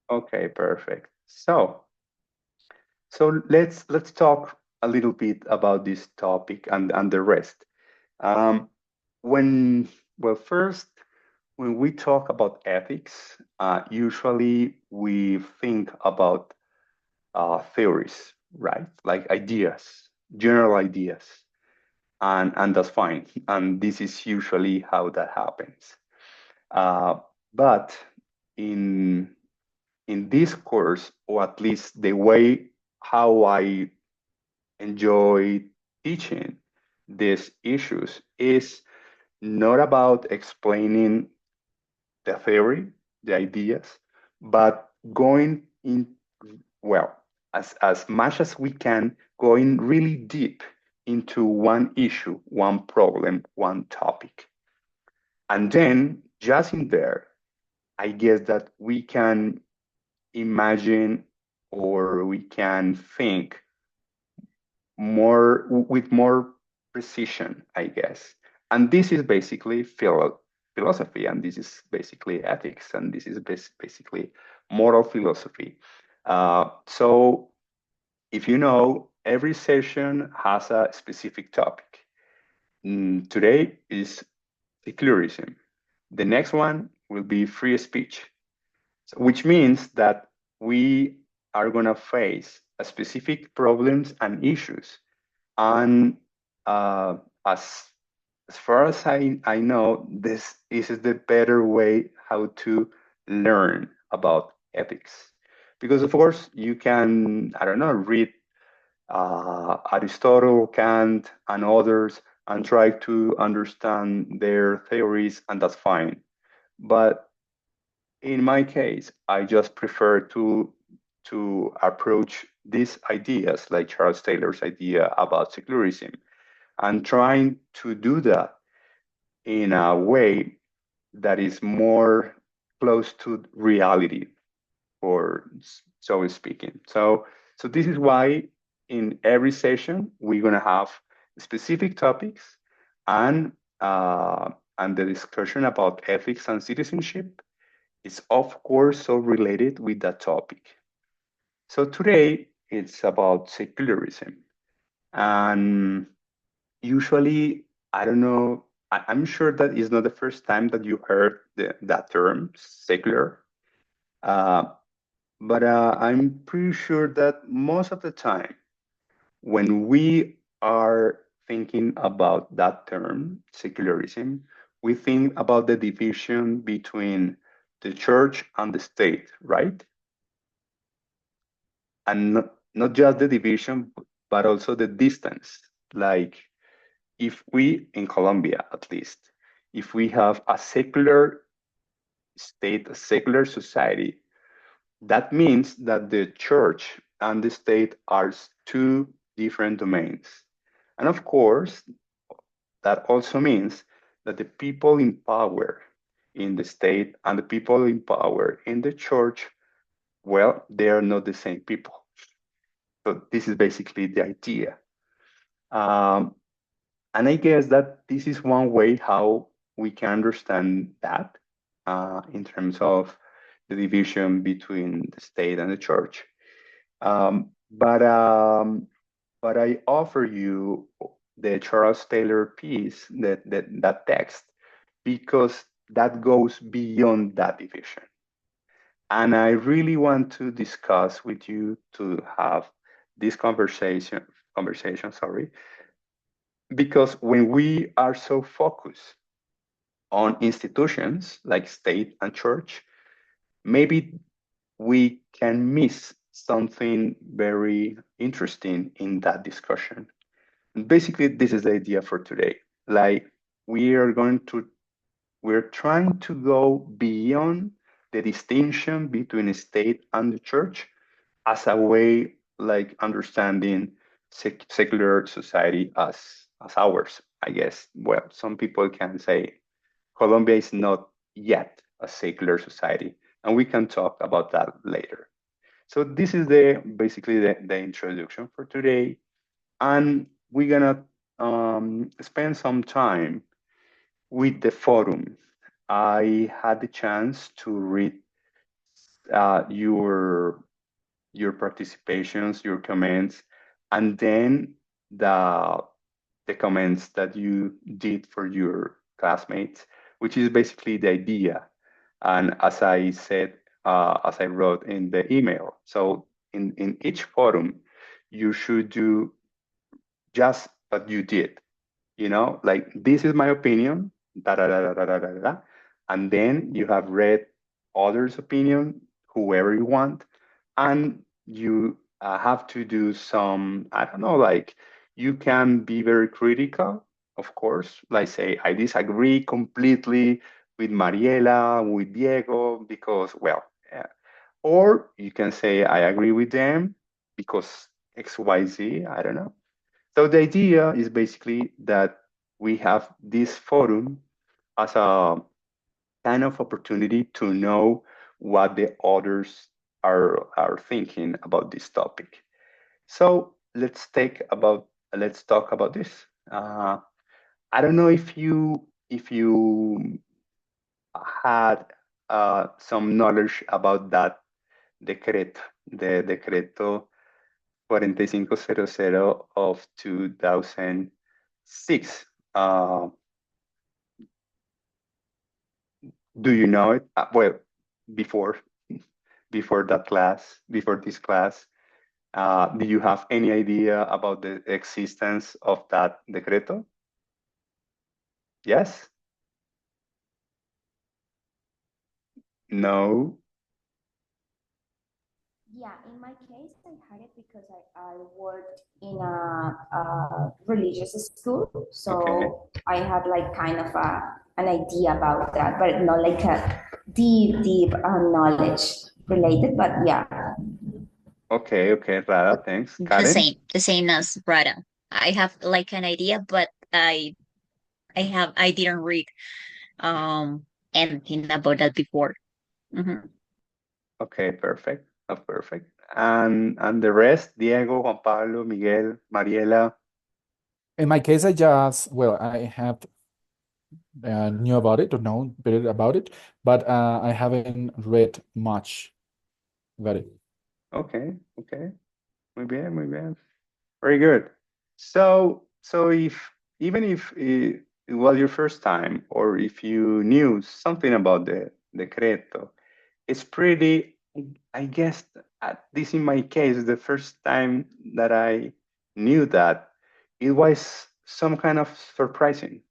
Okay, perfect. So let's talk a little bit about this topic and the rest. Um, when well, first, when we talk about ethics, usually we think about theories, right? Like ideas, general ideas, and that's fine. And this is usually how that happens. Uh, but in in this course, or at least the way how I enjoy teaching these issues, is not about explaining the theory, the ideas, but going in, well, as much as we can, going really deep into one issue, one problem, one topic. And then just in there, I guess that we can imagine or we can think more with more precision, I guess. And this is basically philosophy, and this is basically ethics, and this is basically moral philosophy. So if you know, every session has a specific topic. Today is secularism. The next one will be free speech. So, which means that we are going to face a specific problems and issues. And uh, as as far as I know, this is the better way how to learn about ethics. Because of course you can, I don't know, read Aristotle, Kant, and others and try to understand their theories, and that's fine. But in my case, I just prefer to approach these ideas, like Charles Taylor's idea about secularism, and trying to do that in a way that is more close to reality, for so speaking. So this is why in every session we're gonna have specific topics and uh, and the discussion about ethics and citizenship is of course so related with that topic. So today it's about secularism. And usually, I don't know, I'm sure that is not the first time that you heard that term, secular. Uh, but I'm pretty sure that most of the time, when we are thinking about that term, secularism, we think about the division between the church and the state, right? And not just the division, but also the distance. Like if we, in Colombia at least, if we have a secular state, a secular society, that means that the church and the state are two different domains. And of course, that also means that the people in power in the state and the people in power in the church, well, they are not the same people. So this is basically the idea. Um, and I guess that this is one way how we can understand that in terms of the division between the state and the church. Um, but um, but I offer you the Charles Taylor piece, that text, because that goes beyond that division. And I really want to discuss with you to have this conversation, sorry, because when we are so focused on institutions like state and church, maybe we can miss something very interesting in that discussion. And basically, this is the idea for today. Like we are going to, we're trying to go beyond the distinction between state and the church as a way like understanding secular society as ours, I guess. Well, some people can say Colombia is not yet a secular society, and we can talk about that later. So this is the basically the introduction for today, and we're gonna spend some time with the forum. I had the chance to read your participations, your comments, and then the the comments that you did for your classmates, which is basically the idea. And as I said, as I wrote in the email, so in each forum, you should do just what you did. Like this is my opinion, da da da da da da da, da. And then you have read others' opinion, whoever you want, and you have to do some, I don't know, like you can be very critical, of course, like say, I disagree completely with Mariela, with Diego, because, well, or you can say, I agree with them because XYZ, I don't know. So the idea is basically that we have this forum as a kind of opportunity to know what the others are thinking about this topic. So let's talk about this. I don't know if you had some knowledge about that decreto, the decreto 4500 of 2006. Do you know it? Well, before before this class, do you have any idea about the existence of that decreto? Yes? No? Yeah, in my case, I had it because I worked in a religious school, Okay. so I had like kind of an idea about that, but not like a deep knowledge related. But yeah, Okay, okay, Rada, thanks. Karen? The same as Rada. I have like an idea, but I didn't read um anything about that before. Mhm. Okay, perfect. Perfect. And the rest, Diego, Juan Pablo, Miguel, Mariela. In my case, I have knew about it or known a bit about it, but I haven't read much about it. Okay, okay. Muy bien, muy bien. Very good. So if even if it was your first time, or if you knew something about the decreto, it's pretty, I guess, at least in my case, the first time that I knew that, it was some kind of surprising,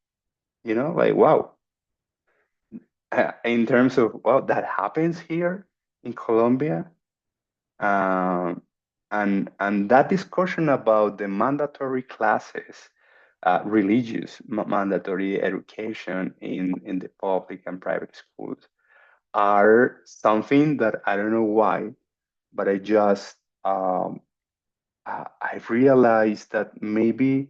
like, wow, in terms of, well, that happens here in Colombia. Um, and that discussion about the mandatory classes, religious mandatory education in the public and private schools are something that I don't know why, but I realized that maybe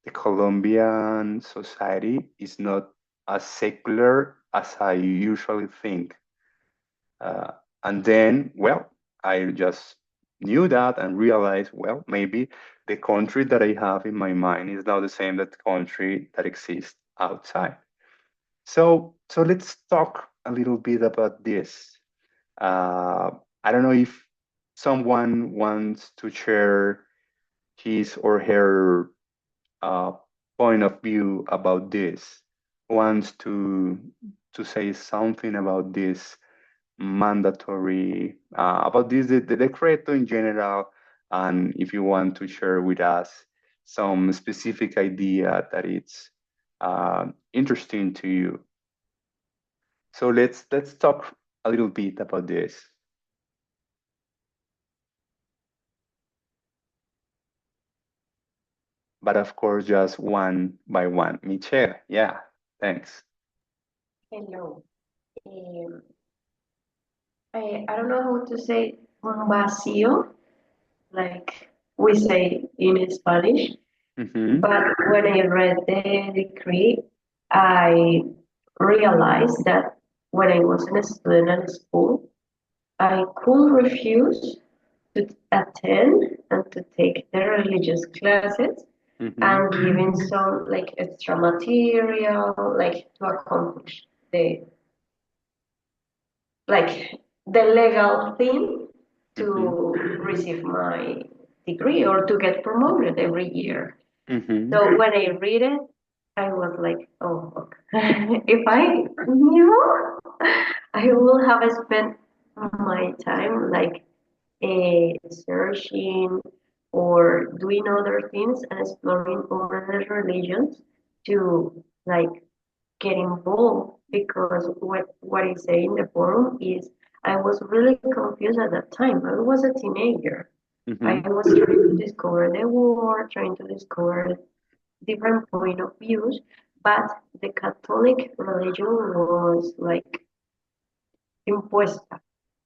the Colombian society is not as secular as I usually think. Uh, and then, well, I just knew that and realized, well, maybe the country that I have in my mind is not the same that country that exists outside. So let's talk a little bit about this. Uh, I don't know if someone wants to share his or her uh, point of view about this, wants to say something about this mandatory, about this, the decreto in general, and if you want to share with us some specific idea that it's interesting to you. So let's talk a little bit about this. But of course, just one by one. Michelle, yeah, thanks. Hello. Um, I don't know how to say un vacío, like we say in Spanish, Mm-hmm. but when I read the decree, I realized that when I was a student at school, I could refuse to attend and to take the religious classes Mm-hmm. and giving some like extra material, like to accomplish the like the legal thing to receive my degree or to get promoted every year. So when I read it, I was like, oh, okay. If I knew, I will have spent my time like searching or doing other things and exploring other religions to like get involved, because what I say in the forum is I was really confused at that time. I was a teenager. I was trying to discover the world, trying to discover different point of views, but the Catholic religion was like impuesta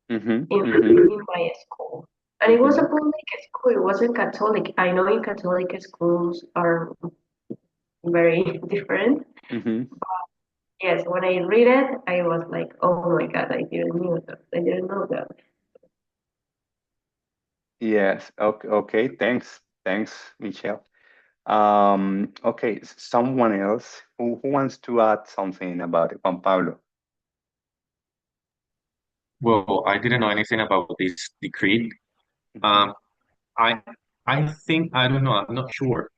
in my school. And it was a public school, it wasn't Catholic. I know in Catholic schools are very different. Yes, when I read it, I was like, oh my God, I didn't know that. I didn't know that. Yes. Okay. Thanks, Michelle. Okay. Someone else who wants to add something about it? Juan Pablo. Well, I didn't know anything about this decree. Um, I I think I don't know. I'm not sure.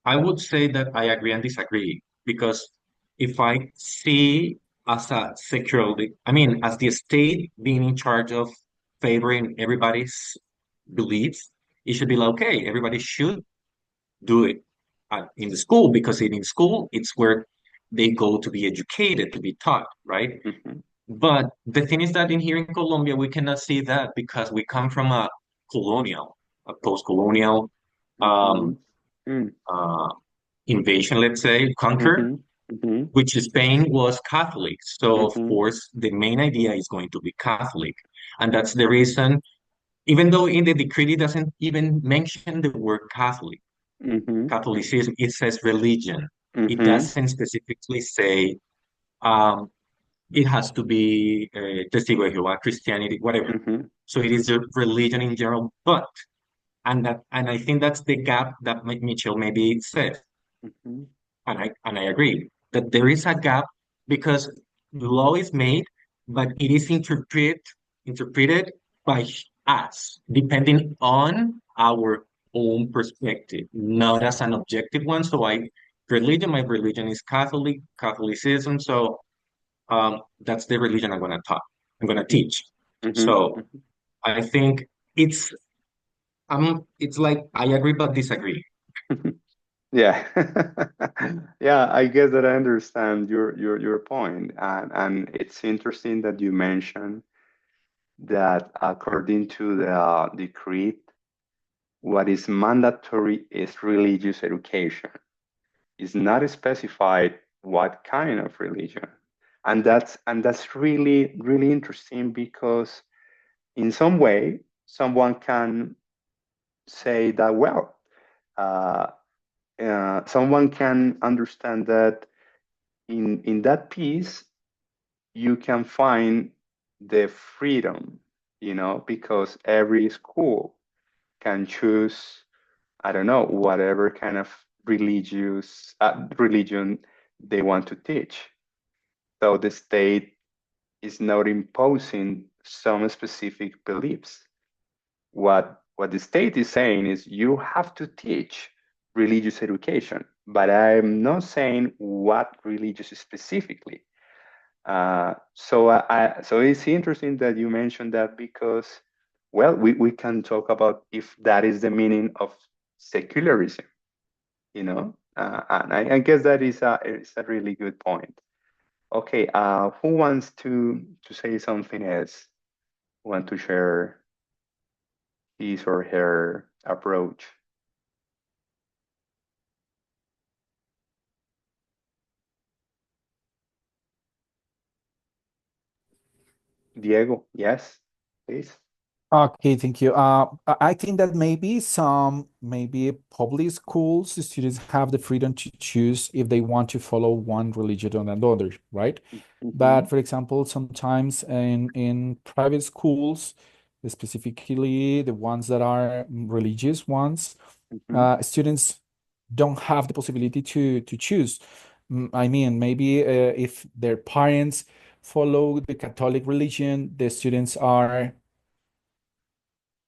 I would say that I agree and disagree because if I see as a security, I mean, as the state being in charge of favoring everybody's beliefs, it should be like, okay, everybody should do it in the school because in school it's where they go to be educated, to be taught, right? But the thing is that in here in Colombia, we cannot see that because we come from a post-colonial um, uh, invasion, let's say, conquer, which Spain was Catholic. So, of course, the main idea is going to be Catholic. And that's the reason, even though in the decree it doesn't even mention the word Catholic, Catholicism, it says religion. It doesn't specifically say um, it has to be Testigo de Jehová, Christianity, whatever. So it is a religion in general, but and I think that's the gap that Mitchell maybe said, and I agree that there is a gap because the law is made, but it is interpreted by us, depending on our own perspective, not as an objective one. So my religion is Catholicism. So that's the religion I'm gonna teach. So I think it's like I agree but disagree. Yeah. Yeah, I guess that I understand your point. And it's interesting that you mentioned that according to the decree, what is mandatory is religious education. It's not specified what kind of religion. And that's really interesting because in some way someone can say that, well, uh, someone can understand that in that piece you can find the freedom, because every school can choose, I don't know, whatever kind of religion they want to teach. So the state is not imposing some specific beliefs. What the state is saying is you have to teach religious education, but I'm not saying what religious specifically. So it's interesting that you mentioned that because, well, we can talk about if that is the meaning of secularism, and I guess that is a really good point. Okay, who wants to say something else? Want to share his or her approach? Diego, yes, please. Okay, thank you. I think that maybe public schools, the students have the freedom to choose if they want to follow one religion or another, right? But for example, sometimes in private schools, specifically the ones that are religious ones, students don't have the possibility to choose. I mean, maybe if their parents follow the Catholic religion, the students are,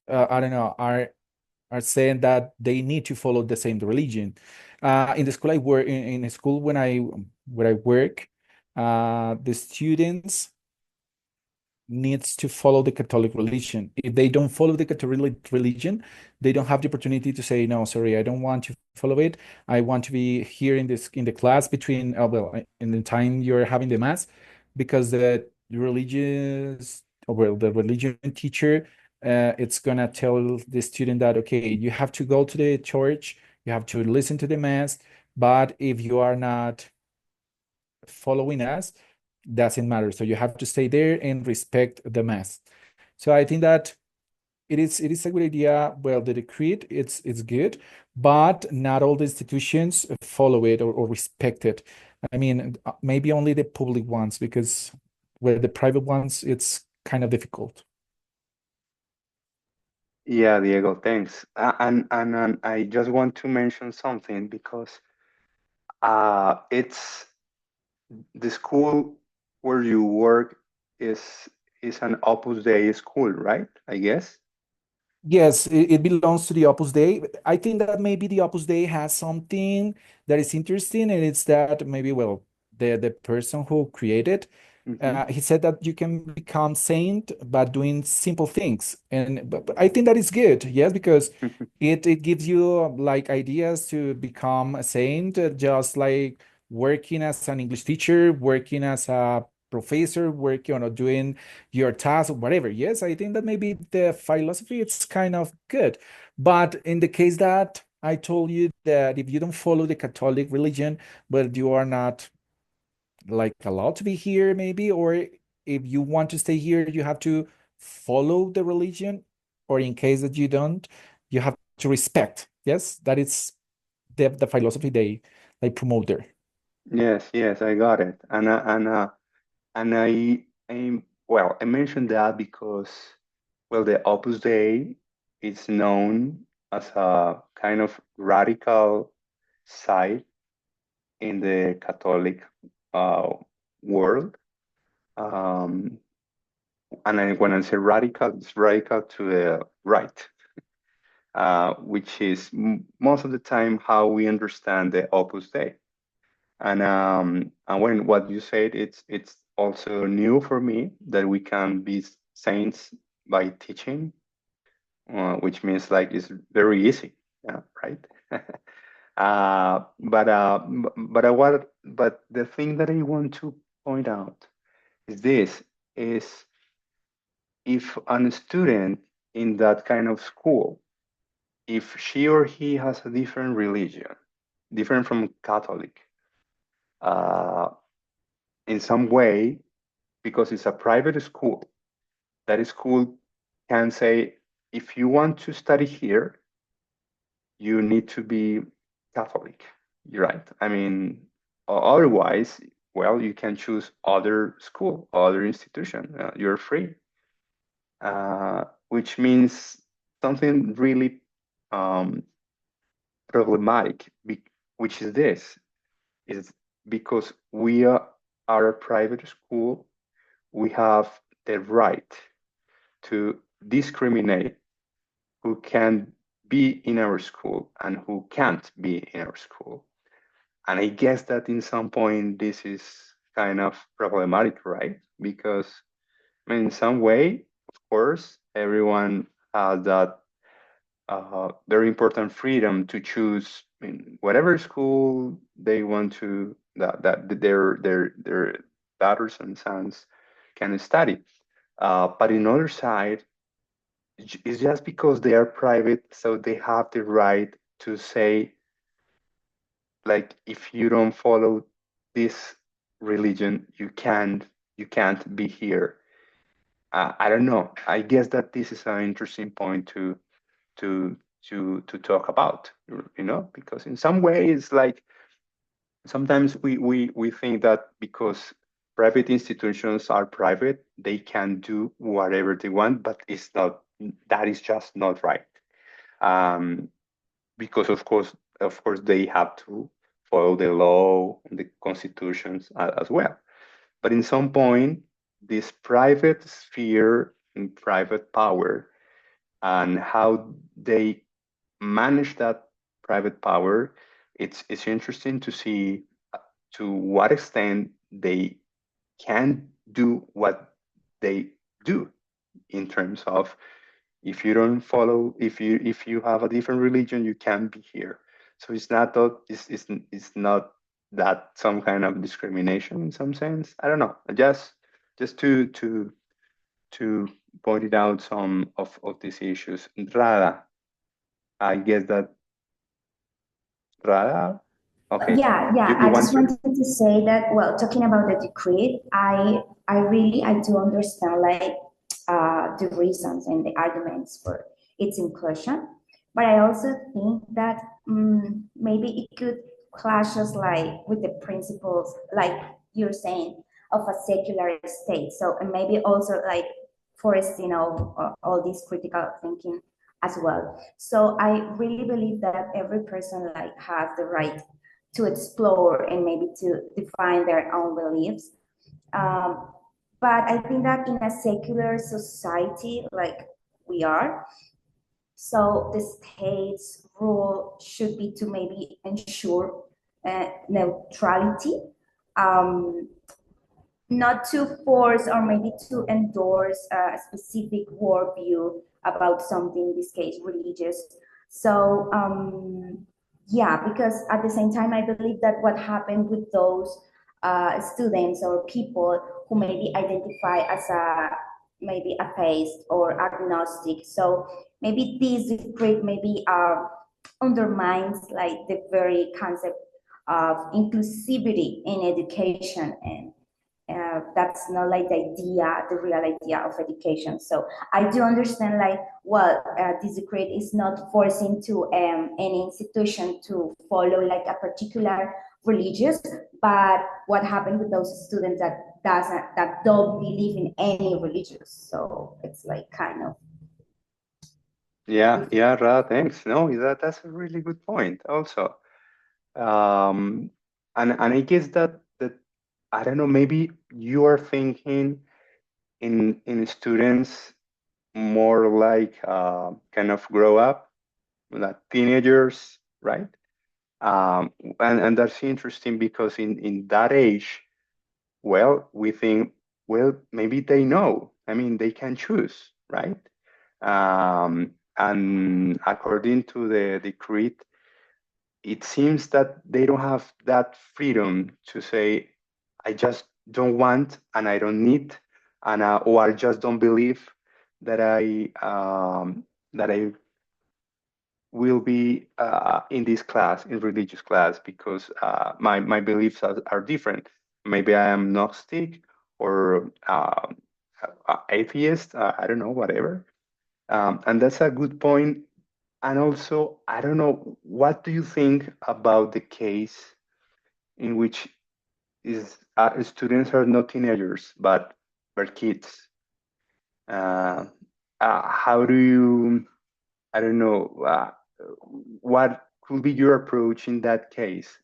I don't know, are saying that they need to follow the same religion. In the school I work in a school where I work, the students needs to follow the Catholic religion. If they don't follow the Catholic religion, they don't have the opportunity to say, no, sorry, I don't want to follow it. I want to be here in the class between in the time you're having the mass, because the religion teacher, it's gonna tell the student that, okay, you have to go to the church, you have to listen to the mass, but if you are not following us, doesn't matter. So you have to stay there and respect the mass. So I think that it is a good idea. Well, the decree, it's good, but not all the institutions follow it or respect it. I mean, maybe only the public ones, because where the private ones, it's kind of difficult. Yeah, Diego, thanks. And I just want to mention something because it's the school where you work is an Opus Dei school, right? I guess. Yes, it belongs to the Opus Dei. I think that maybe the Opus Dei has something that is interesting, and it's that maybe, well, the person who created, Mm-hmm. he said that you can become saint by doing simple things, and but I think that is good. Yes, because it gives you like ideas to become a saint, just like working as an English teacher, working as a professor, working on doing your task or whatever. Yes, I think that maybe the philosophy it's kind of good. But in the case that I told you, that if you don't follow the Catholic religion, but you are not like allowed to be here, maybe, or if you want to stay here, you have to follow the religion, or in case that you don't, you have to respect. Yes, that is the philosophy they promote there. Yes, yes, I got it. And well, I mentioned that because, well, the Opus Dei is known as a kind of radical side in the Catholic uh, world. Um, and when I say radical, it's radical to the right, which is most of the time how we understand the Opus Dei. And when what you said, it's also new for me that we can be saints by teaching, which means like it's very easy, yeah, right? But the thing that I want to point out is this: is if a student in that kind of school, if she or he has a different religion, different from Catholic, uh, in some way, because it's a private school, that school can say, if you want to study here, you need to be Catholic. You're right. I mean, otherwise, well, you can choose other school, other institution. You're free, which means something really um, problematic, which is this, is because we are a private school, we have the right to discriminate who can be in our school and who can't be in our school. And I guess that in some point this is kind of problematic, right? Because I mean, in some way, of course, everyone has that very important freedom to choose, I mean, whatever school they want to, that their daughters and sons can study. But in other side, it's just because they are private, so they have the right to say, like, if you don't follow this religion, you can't be here. I don't know. I guess that this is an interesting point to to talk about, because in some ways, like sometimes we think that because private institutions are private, they can do whatever they want, but it's not. That is just not right. Um, because of course, they have to follow the law and the constitutions as well. But in some point, this private sphere and private power and how they manage that private power, it's interesting to see to what extent they can do what they do in terms of if you don't follow, if you have a different religion, you can't be here. So it's not that it's not that some kind of discrimination in some sense. I don't know. Just to point it out some of these issues. Rada, I guess that Rada. Okay. Yeah, You I want just to? wanted to say that, well, talking about the decree, I do understand like the reasons and the arguments for its inclusion, but I also think that maybe it could clash us like with the principles, like you're saying, of a secular state. So and maybe also like forest, all this critical thinking as well. So I really believe that every person like has the right to explore and maybe to define their own beliefs. Um, but I think that in a secular society like we are, so the state's role should be to maybe ensure neutrality, um, not to force or maybe to endorse a specific worldview about something, in this case, religious. So, yeah, because at the same time, I believe that what happened with those students or people who maybe identify as a maybe atheist or agnostic. So maybe this decree maybe undermines like the very concept of inclusivity in education, and that's not like the real idea of education. So I do understand like, well, this decree is not forcing to any institution to follow like a particular religious, but what happened with those students that don't believe in any religious. So it's like kind of. Yeah, Ra, thanks. No, that's a really good point also. And I guess that I don't know, maybe you are thinking in students more like kind of grow up, like teenagers, right? And that's interesting because in that age, well, we think, well, maybe they know. I mean, they can choose, right? And according to the decree, it seems that they don't have that freedom to say, I just don't want and I don't need, and or I just don't believe that I will be in this class, in religious class, because my beliefs are different. Maybe I am Gnostic or atheist. I don't know, whatever. And that's a good point. And also, I don't know, what do you think about the case in which students are not teenagers, but they're kids? Uh, how do you, I don't know, what could be your approach in that case?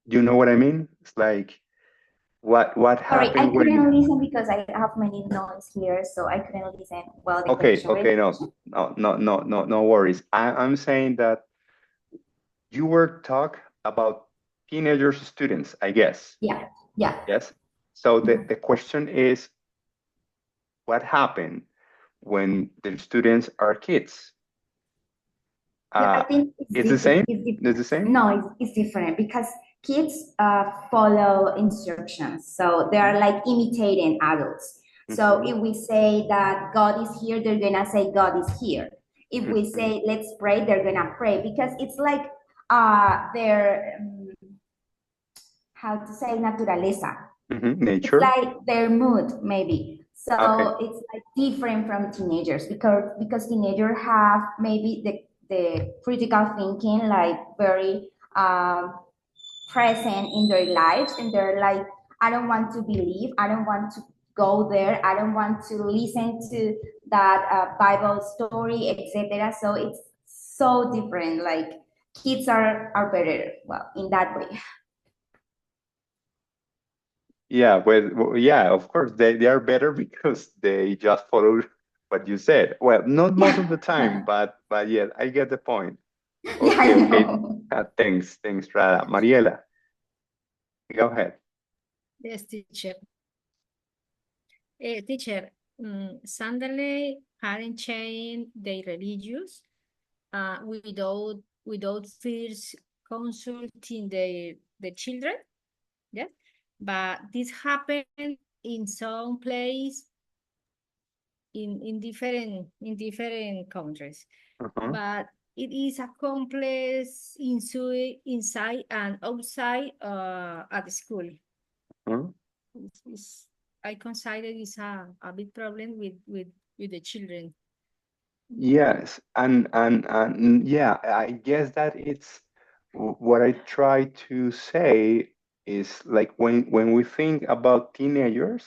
Do you know what I mean? It's like, what Sorry, I happened when? couldn't listen because I have many noise here, so I couldn't listen well the Okay, question. Wait. no worries. I'm saying that you were talk about teenagers students, I guess. Yeah. Yes. So the question is, what happened when the students are kids? I think It's the same? it's It's the same? no, it's different because kids follow instructions, so they are like imitating adults. So if we say that God is here, they're gonna say God is here. If we say let's pray, they're gonna pray because it's like their how to say naturaleza. Nature. It's like their mood maybe. So Okay. it's like different from teenagers because teenagers have maybe the critical thinking like very present in their lives, and they're like, I don't want to believe, I don't want to go there, I don't want to listen to that Bible story, etc. So it's so different. Like kids are better, well, in that way. Yeah, well, yeah, of course they are better because they just follow what you said. Well, not most of the time, but yeah, I get the point. Yeah, I Okay, okay. know. Thanks, Rada. Mariela, go ahead. Yes, teacher. Teacher, suddenly parents change their religions without first consulting the children. Yeah, but this happened in some place in different countries. Uh-huh. But it is a complex inside and outside at the school. Uh-huh. I consider it's a big problem with the children. Yes, and yeah, I guess that it's what I try to say is like when we think about teenagers,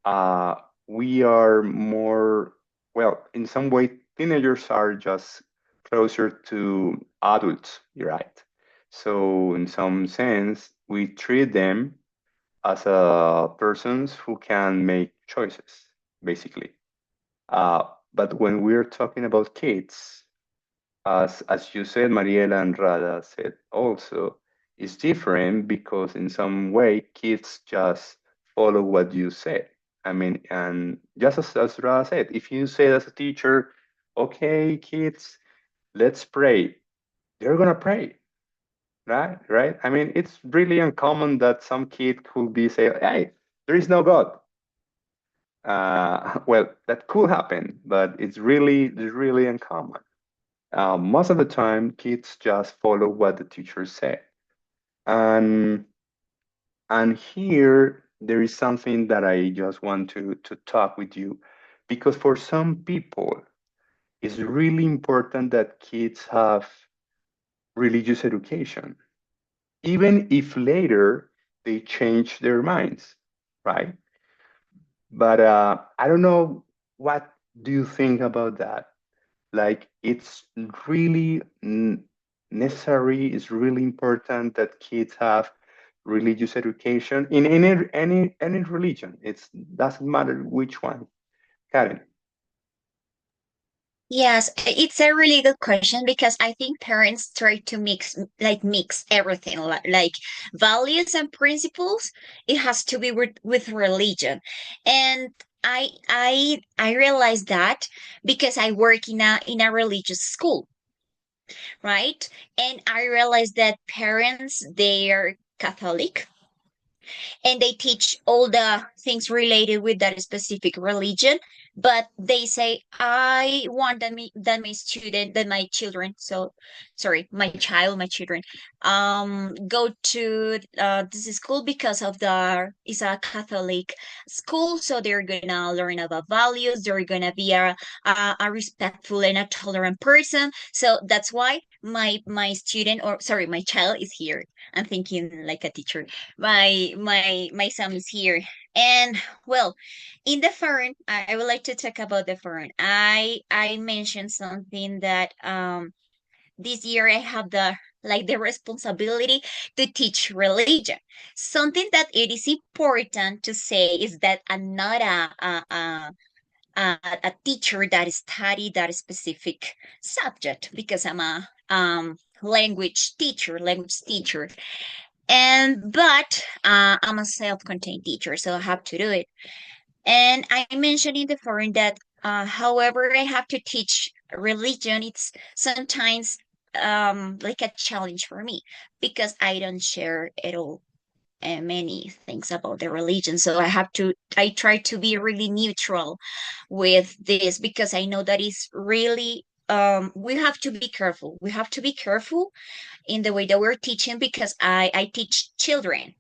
uh, we are more, well, in some way, teenagers are just closer to adults, you're right? So in some sense, we treat them as persons who can make choices, basically. Uh, but when we're talking about kids, as you said, Mariela and Rada said also, it's different because in some way kids just follow what you say. I mean, and just as Rada said, if you say as a teacher, okay, kids, let's pray, they're gonna pray, right? Right? I mean, it's really uncommon that some kid could be say, hey, there is no God. Well, that could happen, but it's really uncommon. Most of the time, kids just follow what the teacher said. And and here there is something that I just want to talk with you, because for some people, it's really important that kids have religious education, even if later they change their minds, right? But I don't know, what do you think about that? Like, it's really necessary, it's really important that kids have religious education in any religion. It doesn't matter which one. Karen. Yes, it's a really good question because I think parents try to mix everything like values and principles. It has to be with religion. And I realized that because I work in a religious school, right? And I realized that parents, they are Catholic and they teach all the things related with that specific religion, but they say I want that my children, so sorry, my children go to this school because of the it's a Catholic school, so they're gonna learn about values, they're gonna be a respectful and a tolerant person. So that's why my student, or sorry, my child is here. I'm thinking like a teacher. My son is here. And well, in the foreign, I would like to talk about the foreign. I mentioned something that this year I have the responsibility to teach religion. Something that it is important to say is that I'm not a teacher that study that specific subject, because I'm a language teacher, and but I'm a self-contained teacher, so I have to do it. And I mentioned in the forum that however I have to teach religion, it's sometimes like a challenge for me because I don't share at all many things about the religion. So I try to be really neutral with this because I know that is really we have to be careful. We have to be careful in the way that we're teaching because I teach children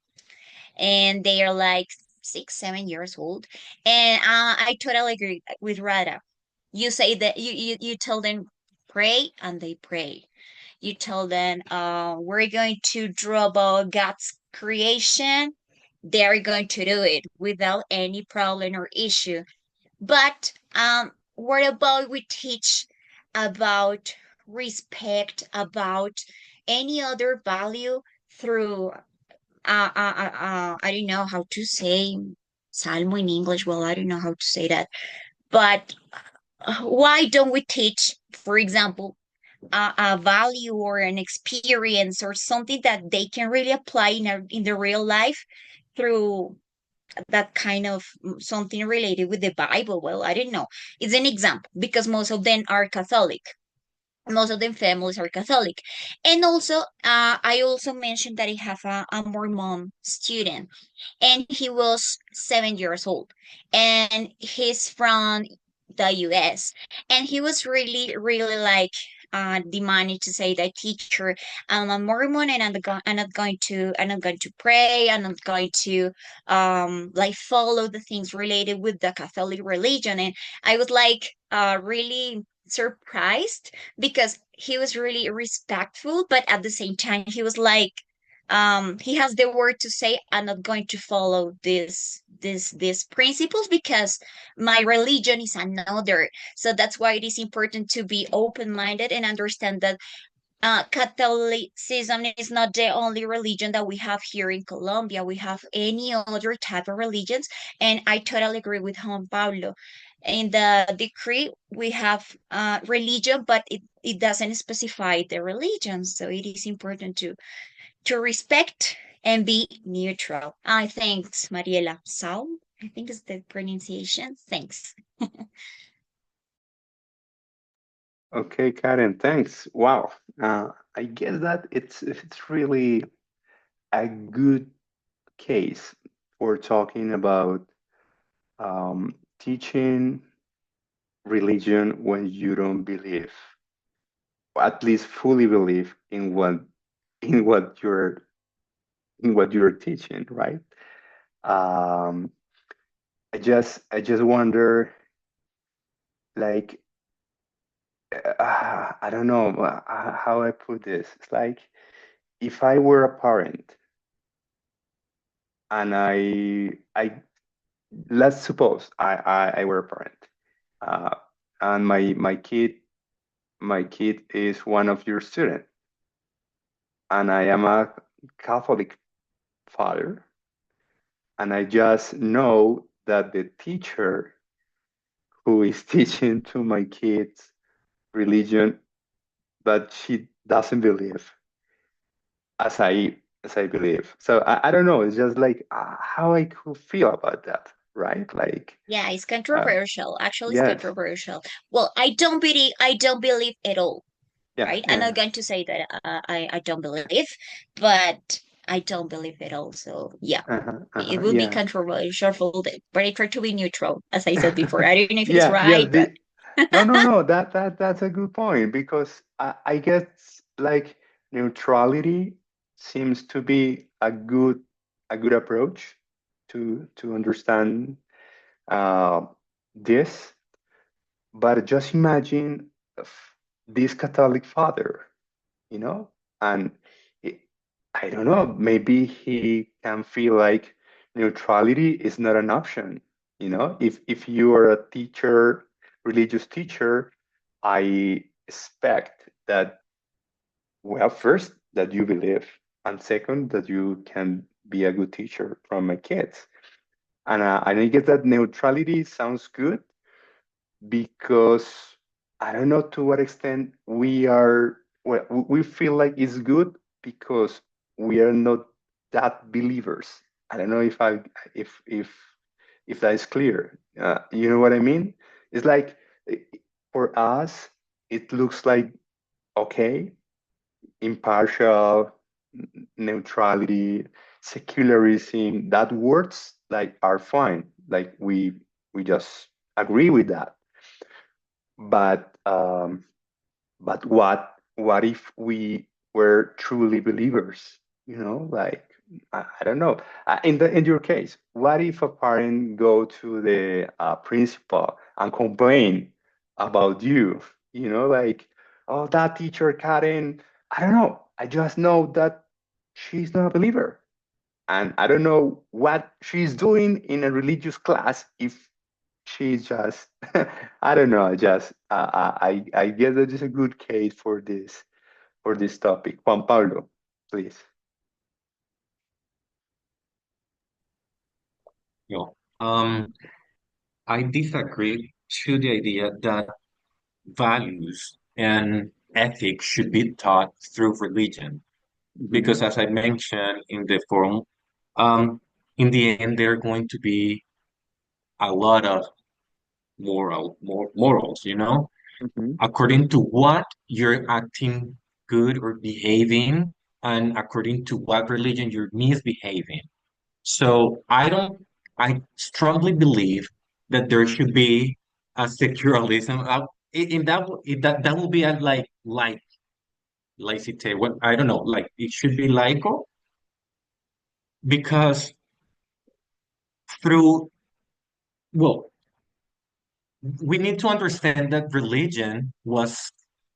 and they are like 6, 7 years old. And I totally agree with Rada. You say that you tell them pray and they pray. You tell them we're going to draw about God's creation. They're going to do it without any problem or issue. But what about we teach about respect, about any other value through I don't know how to say Salmo in English. Well, I don't know how to say that. But why don't we teach, for example, a value or an experience or something that they can really apply in the real life through that kind of something related with the Bible? Well, I don't know. It's an example because most of them are Catholic. Most of them families are Catholic. And also, I also mentioned that I have a Mormon student, and he was 7 years old, and he's from the US. And he was really, really like demanding to say that, teacher, I'm a Mormon, and I'm not going to pray, I'm not going to like follow the things related with the Catholic religion. And I was like really surprised because he was really respectful, but at the same time he was like he has the word to say, I'm not going to follow these principles because my religion is another. So that's why it is important to be open-minded and understand that Catholicism is not the only religion that we have here in Colombia. We have any other type of religions, and I totally agree with Juan Pablo. In the decree, we have religion, but it doesn't specify the religion, so it is important to respect and be neutral. I thanks, Mariela. Sao, I think is the pronunciation. Thanks. Okay, Karen, thanks. Wow. I guess that it's really a good case for talking about teaching religion when you don't believe, or at least fully believe in what you're in what you're teaching, right? Um, I just wonder, like, I don't know how I put this. It's like if I were a parent and I let's suppose I were a parent, and my kid is one of your students, and I am a Catholic father, and I just know that the teacher who is teaching to my kids religion, but she doesn't believe as I believe. So I don't know. It's just like how I could feel about that, right? Like, Yeah, it's uh, controversial. Actually, it's yes, controversial. Well, I don't believe at all, yeah, right? I'm yeah, not going to say that I don't believe, but I don't believe at all. So yeah, it would be yeah. controversial, but I try to be neutral, as I said before. I don't know if it's Yeah, yes. right, but No, no, no. That's a good point because I guess like neutrality seems to be a good approach to understand uh, this. But just imagine this Catholic father, you know, and it, I don't know, maybe he can feel like neutrality is not an option. If you are a teacher, religious teacher, I expect that, well, first, that you believe, and second, that you can be a good teacher from my kids. And I guess that neutrality sounds good because I don't know to what extent well, we feel like it's good because we are not that believers. I don't know if that is clear. You know what I mean? It's like eh, for us, it looks like okay, impartial, neutrality, secularism. That words like are fine. Like we just agree with that. But what if we were truly believers? Like I don't know. In your case, what if a parent go to the principal and complain about you? Like, oh, that teacher Karen. I don't know. I just know that she's not a believer, and I don't know what she's doing in a religious class if she's just I don't know. Just I guess that is a good case for this topic. Juan Pablo, please. you know, I disagree to the idea that values and ethics should be taught through religion. Because as I mentioned in the forum, um, in the end, there are going to be a lot of morals, according to what you're acting good or behaving, and according to what religion you're misbehaving. So I strongly believe that there should be a secularism. In that, that will be a like laicite. What I don't know, like it should be laical because through well, we need to understand that religion was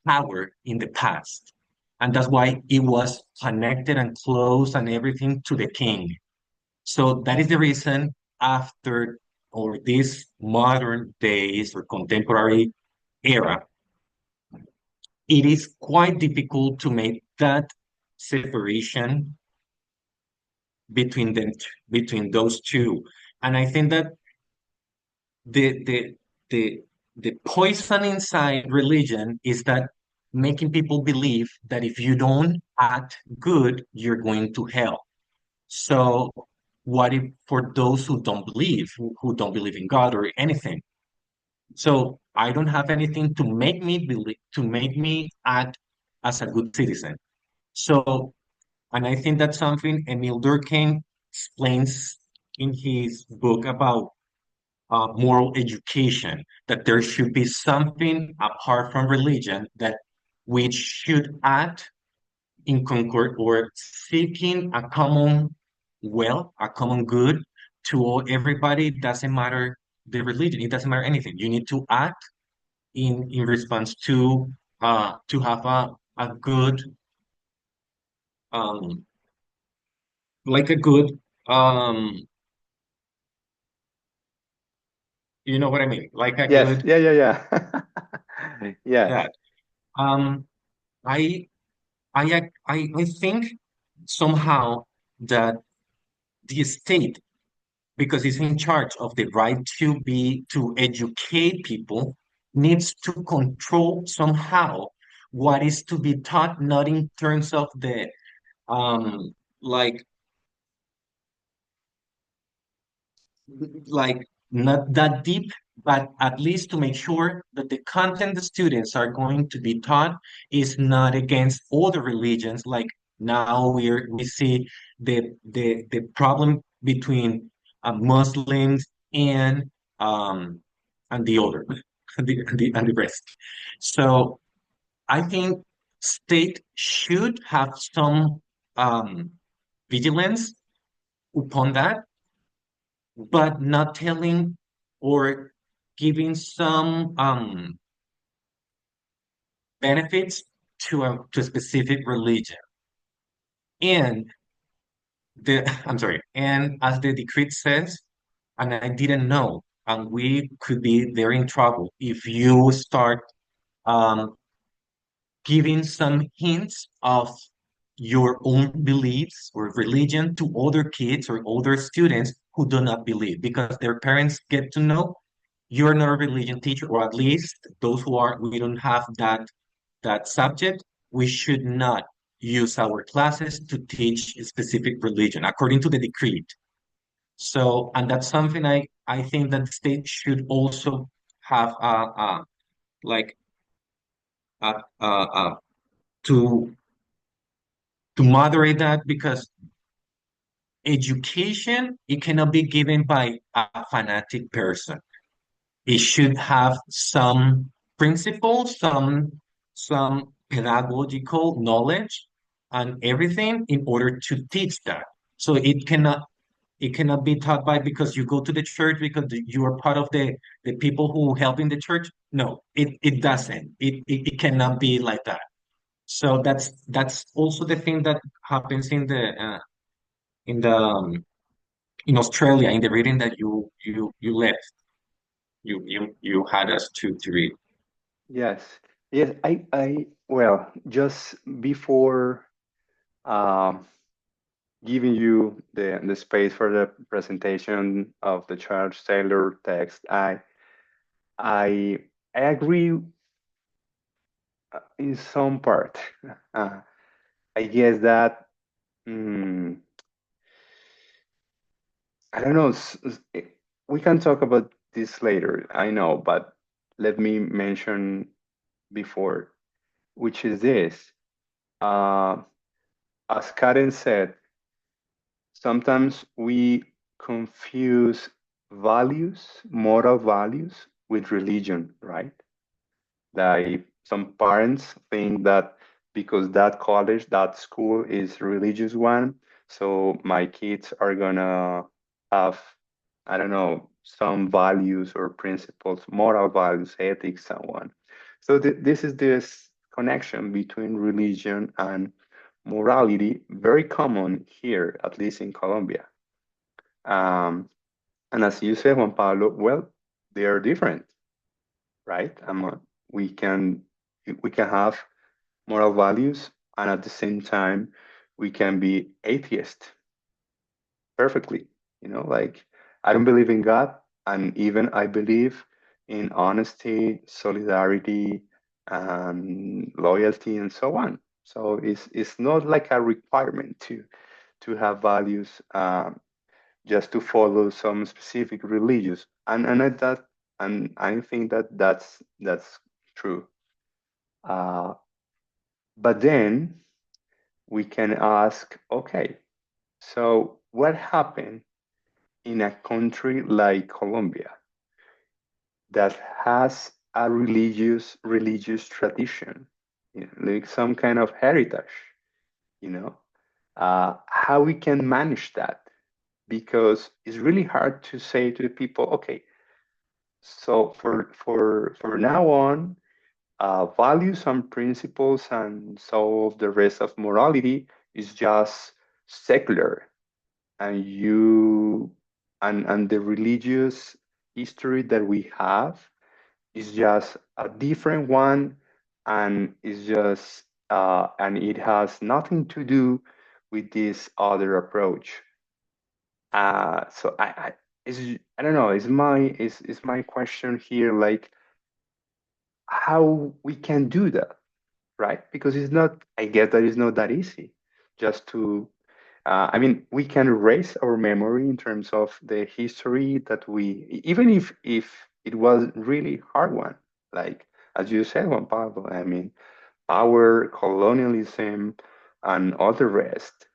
power in the past. And that's why it was connected and close and everything to the king. So that is the reason after or these modern days or contemporary era, it is quite difficult to make that separation between them, between those two. And I think that the the the the poison inside religion is that making people believe that if you don't act good, you're going to hell. So what if for those who don't believe, who don't believe in God or anything? So I don't have anything to make me believe, to make me act as a good citizen. So, and I think that's something Emil Durkheim explains in his book about moral education, that there should be something apart from religion that we should act in concord or seeking a common well, a common good to everybody. It doesn't matter the religion, it doesn't matter anything. You need to act in response to have a good um like a good um you know what I mean? Like a Yes, good yeah. Yes. that. Um I I think somehow that the state, because it's in charge of the right to educate people, needs to control somehow what is to be taught, not in terms of the like like not that deep, but at least to make sure that the content the students are going to be taught is not against other religions. Like now we see the problem between Muslims um and the other and the rest. So I think state should have some vigilance upon that, but not telling or giving some benefits to a specific religion. And I'm sorry, and as the decree says, and I didn't know, and we could be very in trouble if you start um, giving some hints of your own beliefs or religion to other kids or other students who do not believe, because their parents get to know you're not a religion teacher, or at least those who are, we don't have that subject. We should not use our classes to teach a specific religion according to the decree. So, and that's something I think that the state should also have like to moderate that, because education, it cannot be given by a fanatic person. It should have some principles, some pedagogical knowledge and everything in order to teach that. So it cannot be taught by because you go to the church because you are part of the people who help in the church. No, it doesn't. It cannot be like that. So that's also the thing that happens in the in Australia, in the reading that you left, you had us to read. Yes. Yes. Well, just before um giving you the space for the presentation of the Charles Taylor text, I agree in some part. I guess that mm, I don't know. We can talk about this later. I know, but let me mention before, which is this. Uh, as Karen said, sometimes we confuse values, moral values, with religion, right? Like some parents think that because that college, that school is religious one, so my kids are gonna have, I don't know, some values or principles, moral values, ethics, and so on. So this is this connection between religion and morality, very common here, at least in Colombia. Um, and as you said, Juan Pablo, well, they are different, right? We can we can have moral values, and at the same time, we can be atheist perfectly. Like I don't believe in God, and even I believe in honesty, solidarity, and loyalty, and so on. So it's not like a requirement to have values just to follow some specific religious, and I think that that's true. Uh, but then we can ask, okay, so what happened in a country like Colombia that has a religious tradition, like some kind of heritage, you know, how we can manage that? Because it's really hard to say to the people, okay, so for now on, values and principles and so the rest of morality is just secular, and and the religious history that we have is just a different one, and and it has nothing to do with this other approach. So I don't know. Is my question here, like how we can do that, right? Because it's not. I guess that it's not that easy. Just to, I mean, we can erase our memory in terms of the history that even if it was really hard one, like as you said, Juan Pablo. I mean, power, colonialism, and all the rest.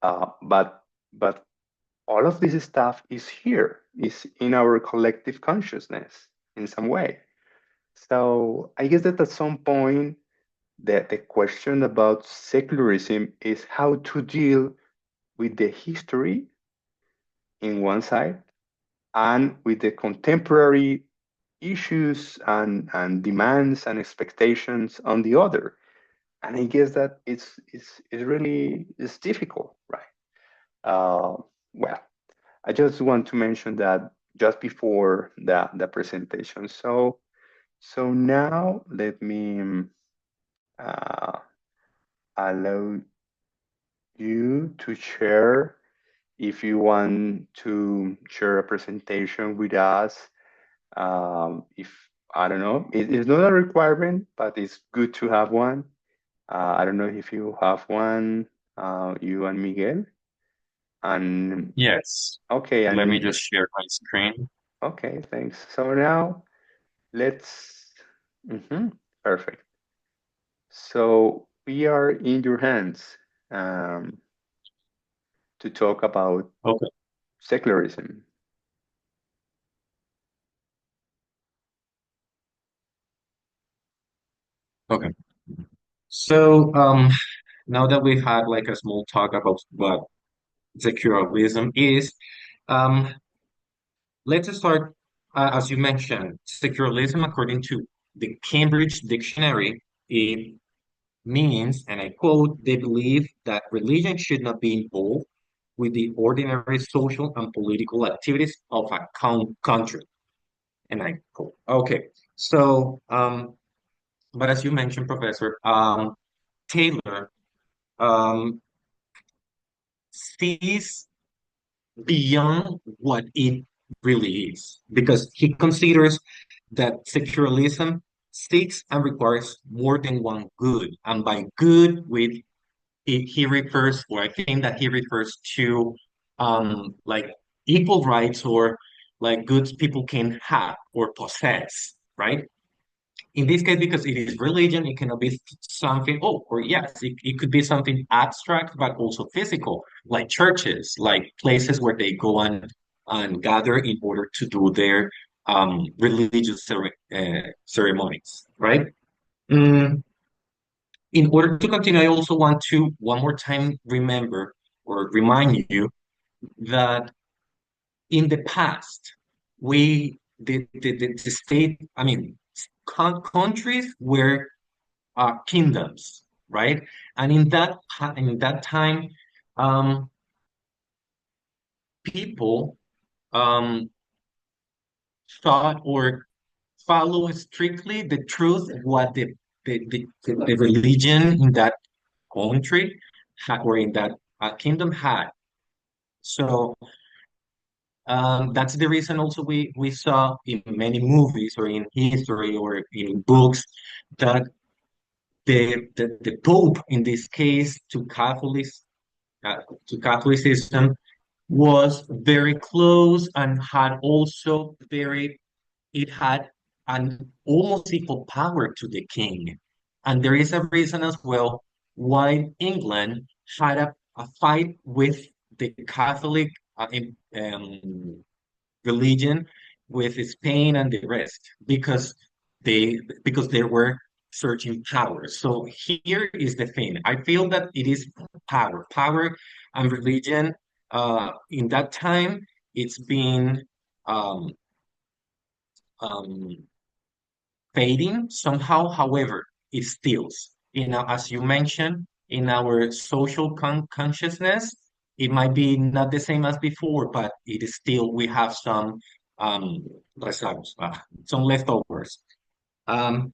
But all of this stuff is here, is in our collective consciousness in some way. So I guess that at some point, the question about secularism is how to deal with the history in one side and with the contemporary issues and demands and expectations on the other. And I guess that it's really it's difficult, right? Uh, well, I just want to mention that just before the presentation. So now let me uh, allow you to share if you want to share a presentation with us. If I don't know, it's not a requirement, but it's good to have one. I don't know if you have one, you and Miguel. And Yes. okay, Let me and just share my screen. okay, thanks. So now let's. Perfect. So we are in your hands um, to talk about Okay. secularism. Okay. So now that we've had like a small talk about what secularism is, um, let's start. As you mentioned, secularism, according to the Cambridge Dictionary, it means, and I quote, they believe that religion should not be involved with the ordinary social and political activities of a country. And I quote. Okay, so, but as you mentioned, Professor, Taylor, um, sees beyond what it really is, because he considers that secularism seeks and requires more than one good. And by good, with it, he refers, or I think that he refers to like equal rights, or like goods people can have or possess, right? In this case, because it is religion, it cannot be something, oh, or yes, it could be something abstract, but also physical, like churches, like places where they go and gather in order to do their religious ceremonies, right? Mm, in order to continue, I also want to one more time remember or remind you that in the past, the state, I mean, countries were kingdoms, right? And in that time, um, people um, thought or follow strictly the truth of what the religion in that country had, or in that kingdom had. So that's the reason also we saw in many movies or in history or in books that the Pope in this case uh, to Catholicism was very close and had also very it had an almost equal power to the king. And there is a reason as well why England had a fight with the Catholic religion, with Spain and the rest, because they were searching power. So here is the thing. I feel that it is power and religion. In that time, it's been um, um, fading somehow. However, it still, as you mentioned, in our social consciousness, it might be not the same as before, but it is still, we have some um, reserves, some leftovers. Um,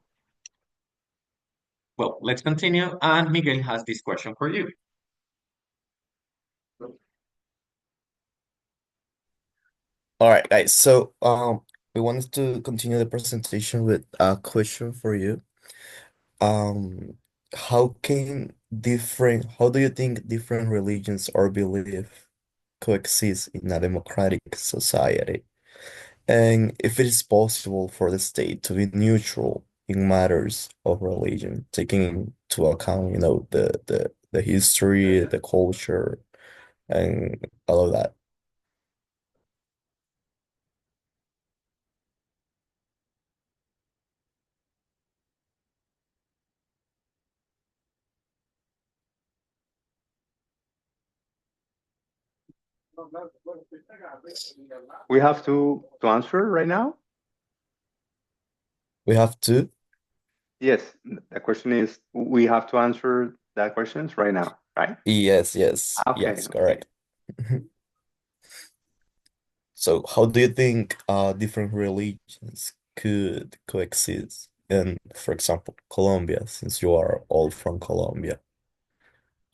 well, let's continue. And Miguel has this question for you. All right, guys. So, we wanted to continue the presentation with a question for you. Um, how do you think different religions or beliefs coexist in a democratic society? And if it is possible for the state to be neutral in matters of religion, taking into account, the history, the culture, and all of that. We have to answer right now? We have to. Yes, the question is, we have to answer that questions right now, right? Yes, Okay, yes, okay. correct. So how do you think different religions could coexist in, for example, Colombia, since you are all from Colombia?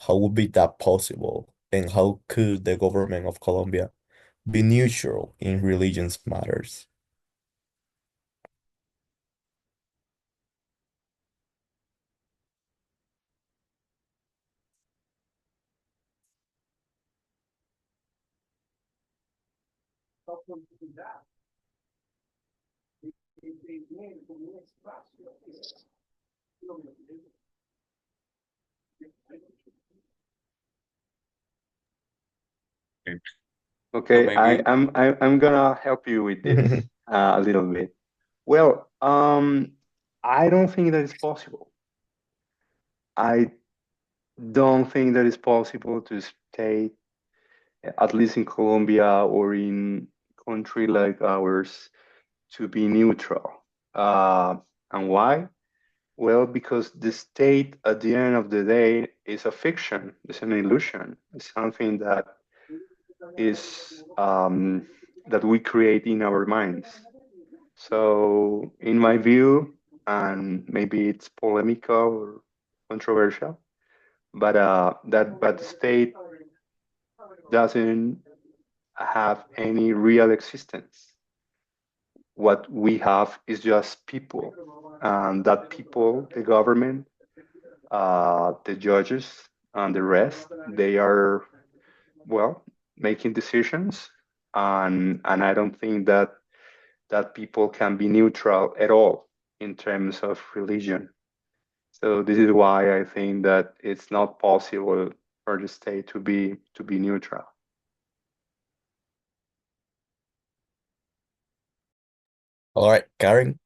How would be that possible? And how could the government of Colombia be neutral in religions matters? Okay. Okay, So maybe I'm gonna help you with this a little bit. Well, I don't think that is possible. I don't think that it's possible to stay, at least in Colombia or in country like ours, to be neutral. And why? Well, because the state at the end of the day is a fiction, it's an illusion, it's something that is that we create in our minds. So, in my view, and maybe it's polemical or controversial, but the state doesn't have any real existence. What we have is just people, and that people, the government, the judges, and the rest, they are, well, making decisions, and I don't think that people can be neutral at all in terms of religion. So this is why I think that it's not possible for the state to be neutral. All right, Karen.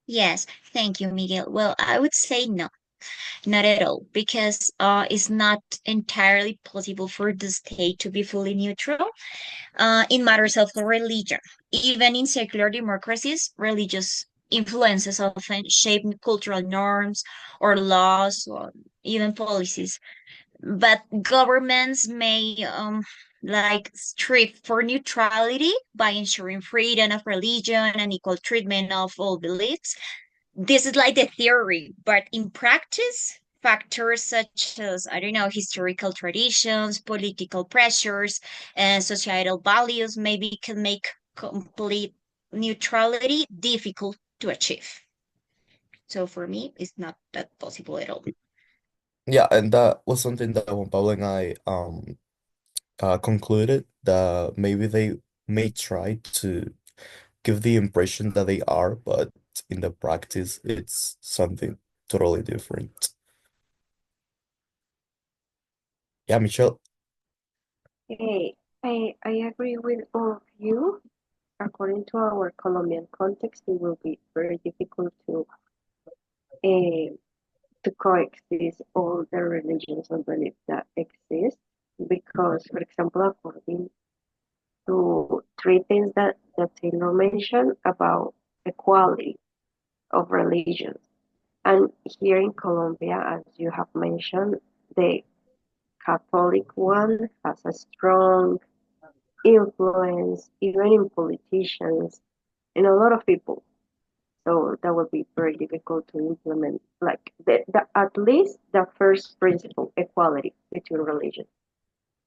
Yes, thank you, Miguel. Well, I would say no, not at all, because it's not entirely possible for the state to be fully neutral in matters of religion. Even in secular democracies, religious influences often shape cultural norms or laws or even policies. But governments may like strive for neutrality by ensuring freedom of religion and equal treatment of all beliefs. This is like the theory, but in practice, factors such as, I don't know, historical traditions, political pressures, and societal values maybe can make complete neutrality difficult to achieve. So for me, it's not that possible at all. Yeah, and that was something that Juan Pablo and I concluded that maybe they may try to give the impression that they are, but in the practice, it's something totally different. Yeah, Michelle. Hey, I agree with all of you. According to our Colombian context, it will be very difficult to coexist all the religions and beliefs that exist because, for example, according to three things that Taylor mentioned about equality of religions. And here in Colombia, as you have mentioned, the Catholic one has a strong influence, even in politicians, in a lot of people. So that would be very difficult to implement, like at least the first principle, equality between religions,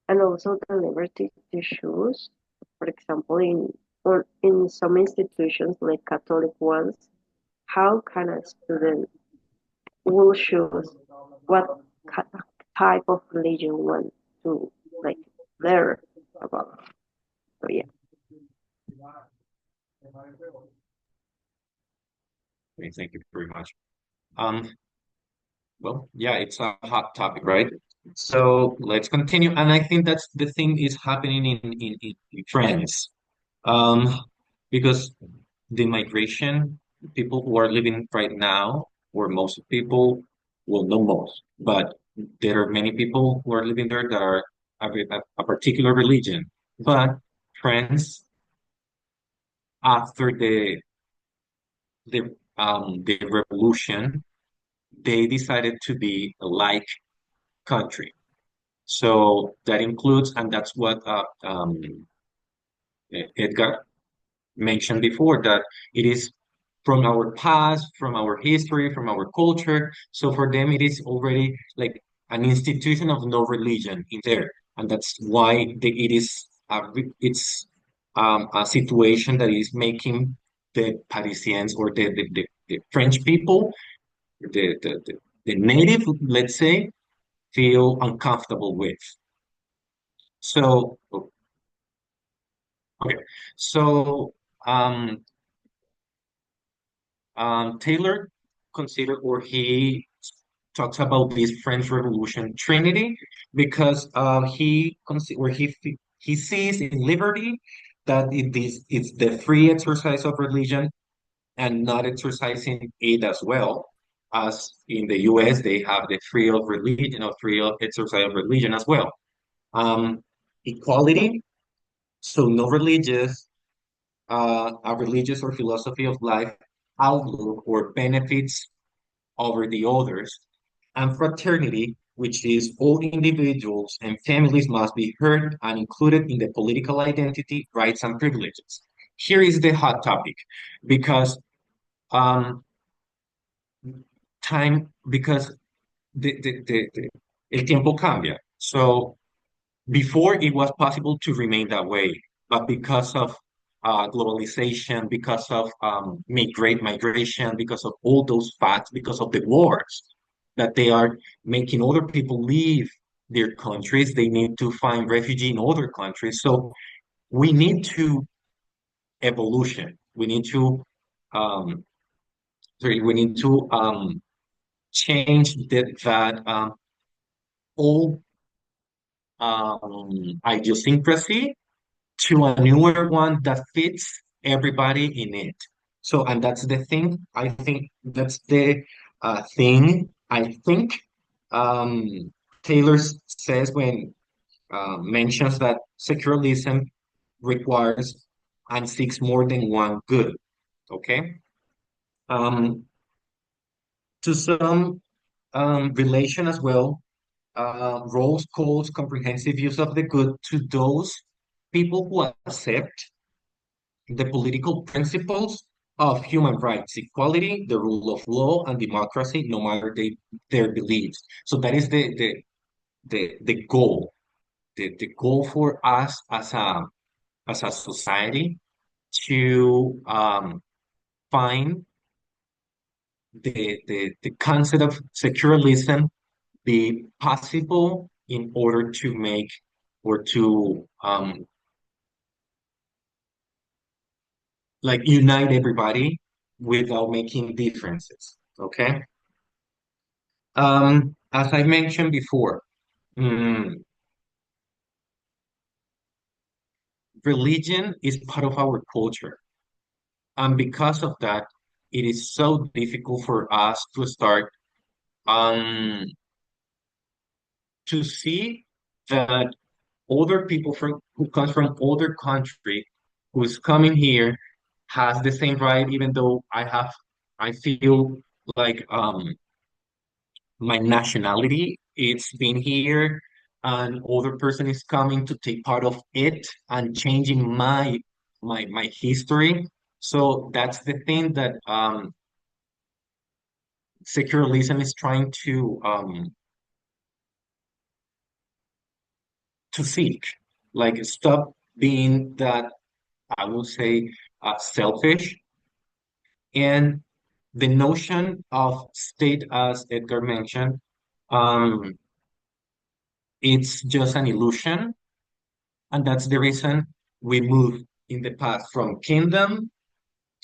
and also the liberty to choose. For example, in some institutions like Catholic ones, how can a student will choose what type of religion want to like learn about? So yeah. Okay, thank you very much. Well, yeah, it's a hot topic, right? So let's continue. And I think that's the thing is happening in France. Um, because the migration, people who are living right now, or most people, well, not most, but there are many people who are living there that are a particular religion. But France, after the revolution, they decided to be a like country. So that includes, and that's what Edgar mentioned before, that it is from our past, from our history, from our culture. So for them, it is already like an institution of no religion in there, and that's why it is it's a situation that is making the Parisians or the French people, the native, let's say, feel uncomfortable with. So, okay. So, Taylor considered, or he talks about this French Revolution Trinity because he sees in liberty that it's the free exercise of religion and not exercising it as well as in the US they have the free of religion or free of exercise of religion as well. Equality, so no religious a religious or philosophy of life outlook or benefits over the others, and fraternity, which is all individuals and families must be heard and included in the political identity, rights, and privileges. Here is the hot topic because um, time, because el tiempo cambia. So before it was possible to remain that way, but because of globalization, because of migration, because of all those facts, because of the wars that they are making other people leave their countries, they need to find refuge in other countries. So we need to evolution. We need to um, we need to change that old idiosyncrasy to a newer one that fits everybody in it. So, and that's the thing. I think that's the thing. I think um, Taylor says when mentions that secularism requires and seeks more than one good. Okay. Um, to some relation as well, roles calls comprehensive use of the good to those people who accept the political principles of human rights, equality, the rule of law, and democracy, no matter their beliefs. So that is the goal, the goal for us as a society to find the concept of secularism be possible in order to make or to like unite everybody without making differences. Okay. As I mentioned before, mm, religion is part of our culture. And because of that, it is so difficult for us to start um, to see that other people from who comes from other country who's coming here has the same right, even though I feel like my nationality, it's been here, and other person is coming to take part of it and changing my history. So that's the thing that secularism is trying to seek, like stop being that I will say selfish, and the notion of state, as Edgar mentioned, um, it's just an illusion. And that's the reason we moved in the past from kingdom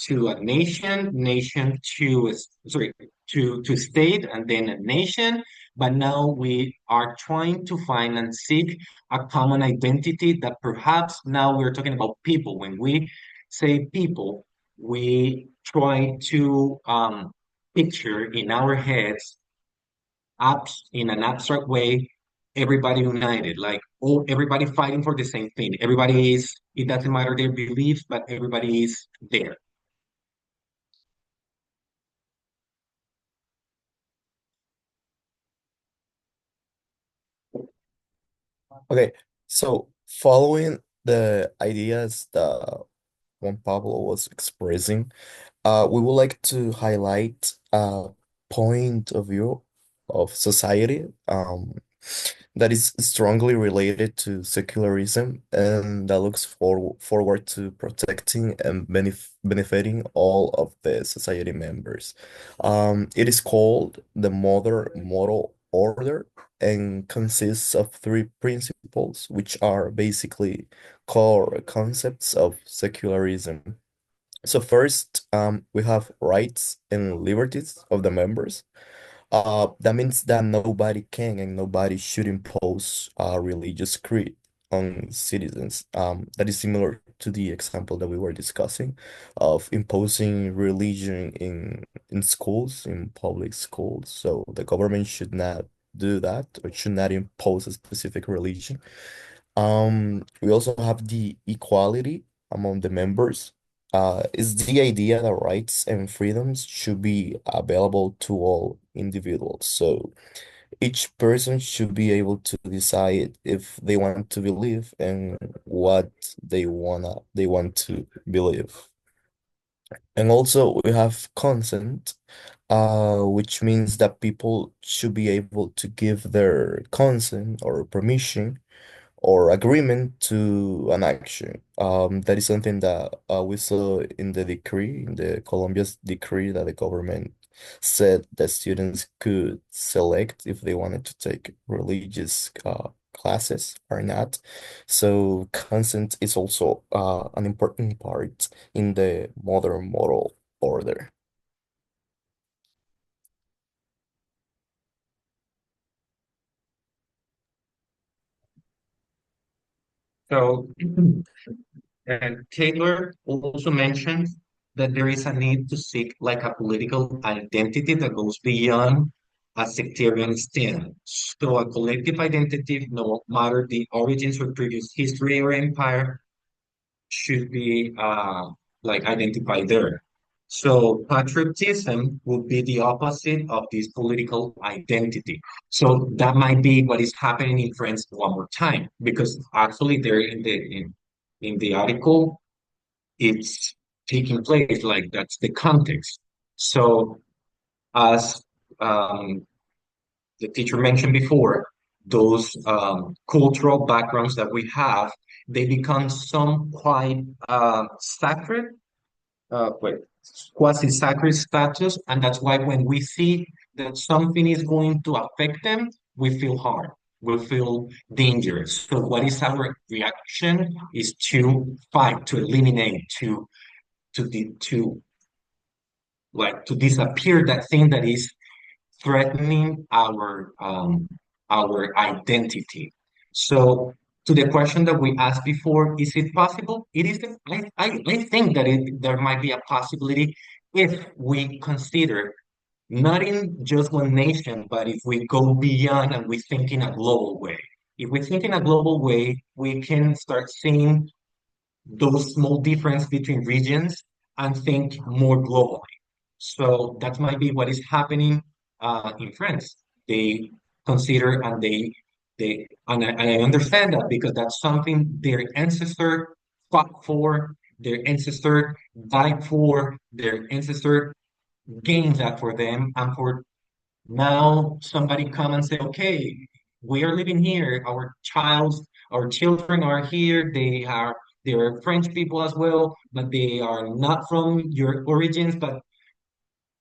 to a nation, nation to, sorry, to state, and then a nation. But now we are trying to find and seek a common identity that perhaps now we're talking about people. When we say people, we try to picture in our heads in an abstract way, everybody united, like all everybody fighting for the same thing. Everybody is, it doesn't matter their beliefs, but everybody is there. Okay, so following the ideas that Juan Pablo was expressing, we would like to highlight a point of view of society that is strongly related to secularism and that looks forward to protecting and benefiting all of the society members. It is called the Mother Model Order and consists of three principles, which are basically core concepts of secularism. So first, we have rights and liberties of the members. That means that nobody can and nobody should impose a religious creed on citizens. That is similar to the example that we were discussing of imposing religion in schools, in public schools. So the government should not do that or should not impose a specific religion. We also have the equality among the members. Is the idea that rights and freedoms should be available to all individuals. So each person should be able to decide if they want to believe and what they want to believe. And also we have consent, which means that people should be able to give their consent or permission or agreement to an action. That is something that we saw in the decree, in the Colombia's decree, that the government said that students could select if they wanted to take religious classes or not. So consent is also an important part in the modern moral order. So, and Taylor also mentioned that there is a need to seek like a political identity that goes beyond a sectarian stand. So a collective identity, no matter the origins or previous history or empire, should be like identified there. So patriotism would be the opposite of this political identity. So that might be what is happening in France one more time, because actually there in the article it's taking place, like that's the context. So as the teacher mentioned before, those cultural backgrounds that we have, they become some quite sacred, wait, quasi-sacred status, and that's why when we see that something is going to affect them, we feel harm, we feel dangerous. So what is our reaction is to fight, to eliminate, to like to disappear that thing that is threatening our identity. So to the question that we asked before, is it possible? It is. I think that there might be a possibility if we consider not in just one nation, but if we go beyond and we think in a global way. If we think in a global way, we can start seeing those small differences between regions and think more globally. So that might be what is happening in France. They consider and I understand that because that's something their ancestor fought for, their ancestor died for, their ancestor gained that for them, and for now somebody come and say, okay, we are living here, our children are here, they're French people as well, but they are not from your origins, but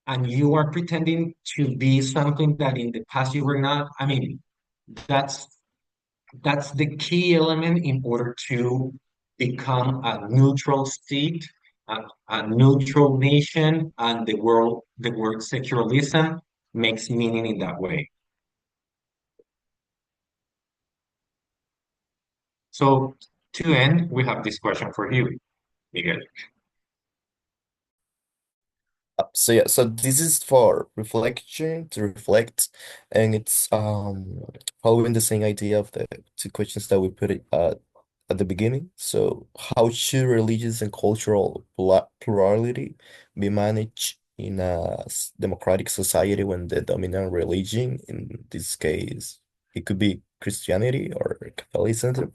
and you are pretending to be something that in the past you were not. I mean, that's that's the key element in order to become a neutral state, a neutral nation, and the word secularism makes meaning in that way. So to end, we have this question for you, Miguel. So yeah, so this is for reflection, to reflect, and it's following the same idea of the two questions that we put it at the beginning. So how should religious and cultural plurality be managed in a democratic society when the dominant religion, in this case, it could be Christianity or Catholicism,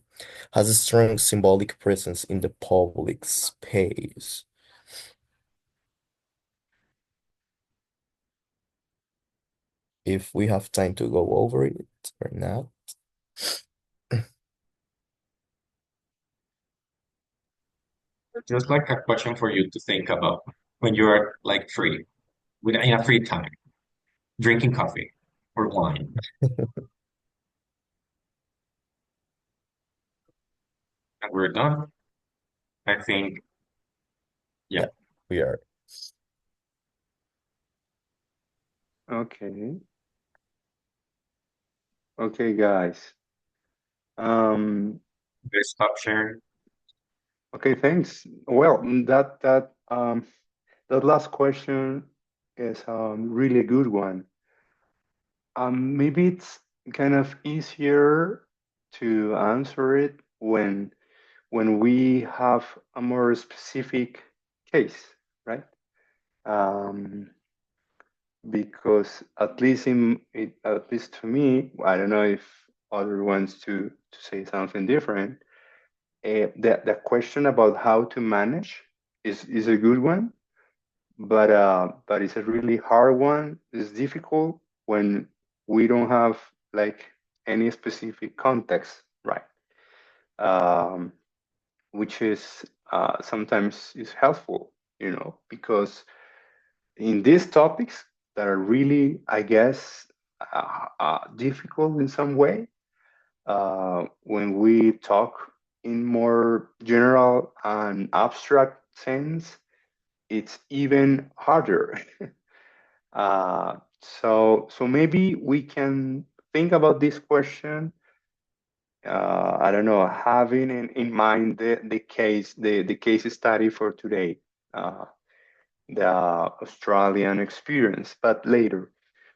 has a strong symbolic presence in the public space? If we have time to go over it or not. Just like a question for you to think about when you're like free, with in a free time, drinking coffee or wine. And we're done. I think, yeah. Yeah, we are. Okay. Okay, guys. Let's stop sharing. Okay, thanks. Well, that last question is really good one. Maybe it's kind of easier to answer it when we have a more specific case, right? Because at least at least to me, I don't know if other wants to say something different. The question about how to manage is a good one, but it's a really hard one. It's difficult when we don't have like any specific context, right? um, which is sometimes is helpful, because in these topics that are really, I guess, difficult in some way, when we talk in more general and abstract sense, it's even harder. So maybe we can think about this question. I don't know, having in mind the case study for today, the Australian experience, but later.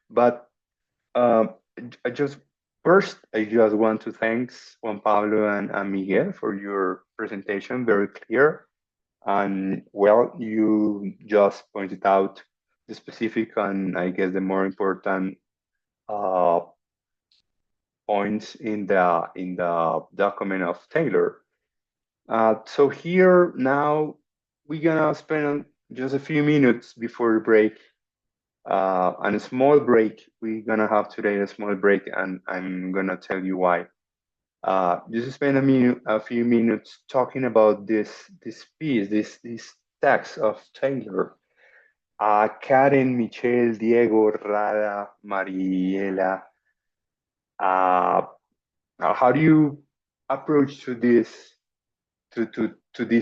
But uh, I just first, I just want to thanks Juan Pablo and Miguel for your presentation, very clear. And well, you just pointed out the specific and I guess the more important uh, points in the document of Taylor. So here now we're gonna spend just a few minutes before the break, and a small break. We're gonna have today a small break, and I'm gonna tell you why. Just spend a few minutes talking about this piece, this text of Taylor. Karen, Michelle, Diego, Rada, Mariela. Uh, how do you approach to this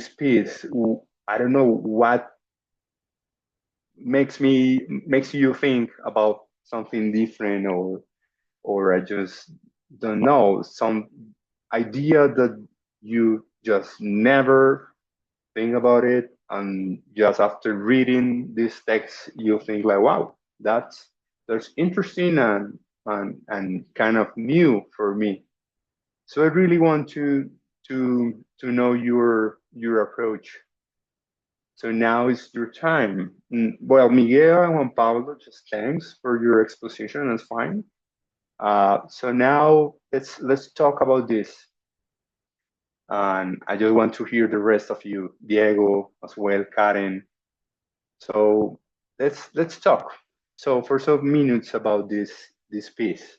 piece? I don't know what makes you think about something different, or I just don't know, some idea that you just never think about it, and just after reading this text you think like, wow, that's interesting and kind of new for me. So I really want to know your approach. So now is your time. Well, Miguel and Juan Pablo, just thanks for your exposition. That's fine. So now let's talk about this. And I just want to hear the rest of you, Diego as well, Karen. So let's talk. So for some minutes about this piece.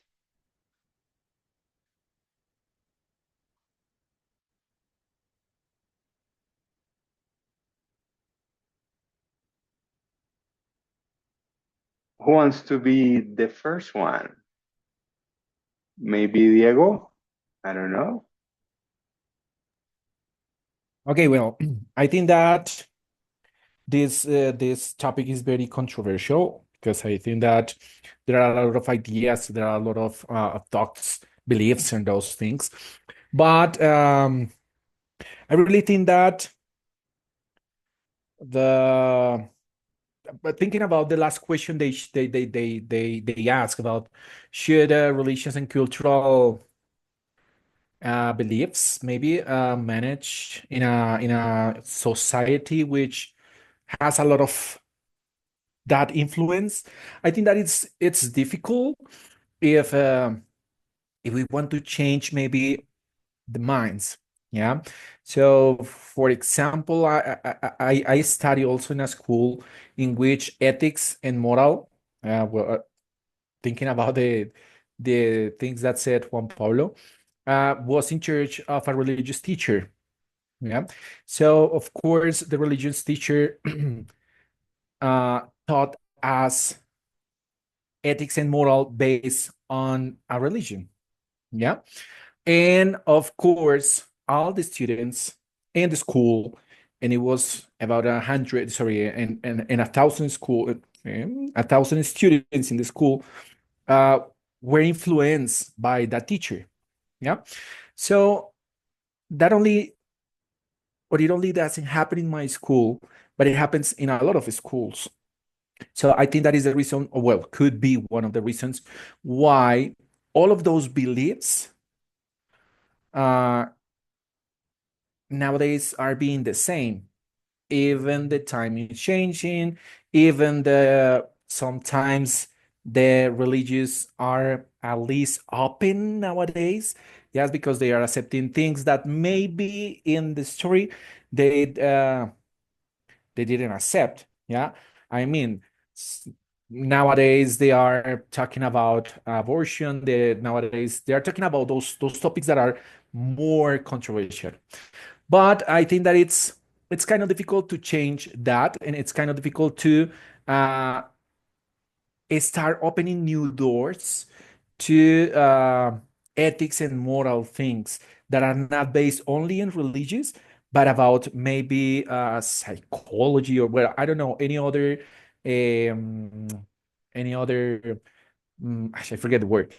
Who wants to be the first one? Maybe Diego? I don't know. Okay, well, I think that this topic is very controversial because I think that there are a lot of ideas, there are a lot of thoughts, beliefs, and those things. But I really think that but thinking about the last question they ask about, should religious and cultural beliefs maybe manage in a society which has a lot of that influence? I think that it's difficult if we want to change maybe the minds. Yeah. So, for example, I study also in a school in which ethics and moral, well, thinking about the things that said Juan Pablo, was in charge of a religious teacher. Yeah. So, of course, the religious teacher taught us ethics and moral based on a religion. Yeah. And of course, all the students in the school, and it was about 100, sorry, and 1,000 students in the school uh, were influenced by that teacher. Yeah. So that only, but it only doesn't happen in my school, but it happens in a lot of schools. So I think that is the reason, or well, could be one of the reasons why all of those beliefs uh, nowadays are being the same. Even the time is changing, even the sometimes the religious are at least open nowadays. Yes, because they are accepting things that maybe in the story they uh, they didn't accept. Yeah, I mean, nowadays they are talking about abortion. Nowadays they are talking about those topics that are more controversial. But I think that it's kind of difficult to change that, and it's kind of difficult to uh, start opening new doors to ethics and moral things that are not based only in religious, but about maybe psychology, or, well, I don't know, um, any other actually I forget the word,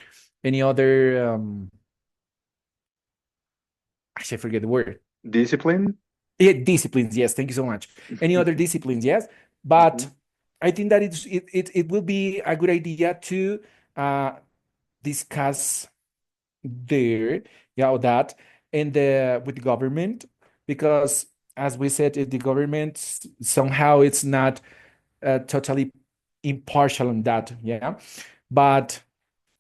any other actually I forget the word. Discipline? Yeah, disciplines, yes, thank you so much. Any other disciplines, yes. But I think that it will be a good idea to uh, discuss there, yeah, that, and with the government, because as we said, the government somehow it's not totally impartial on that, yeah. But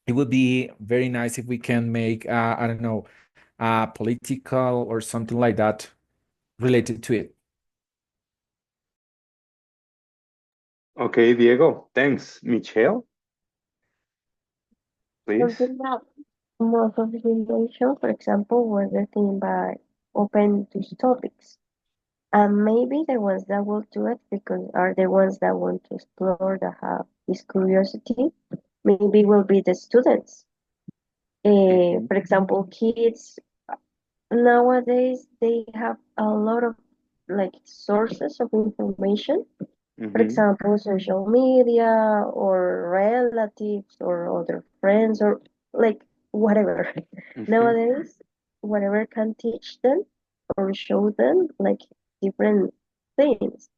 it would be very nice if we can make I don't know, political or something like that related to it. Okay, Diego, thanks. Michelle, please. Something that most of the generation, for example, were thinking by open these topics. And maybe the ones that will do it because are the ones that want to explore, that have this curiosity, maybe will be the students. For example, kids nowadays they have a lot of like sources of information. For example, social media or relatives or other friends or like whatever. Nowadays, whatever can teach them or show them like different things.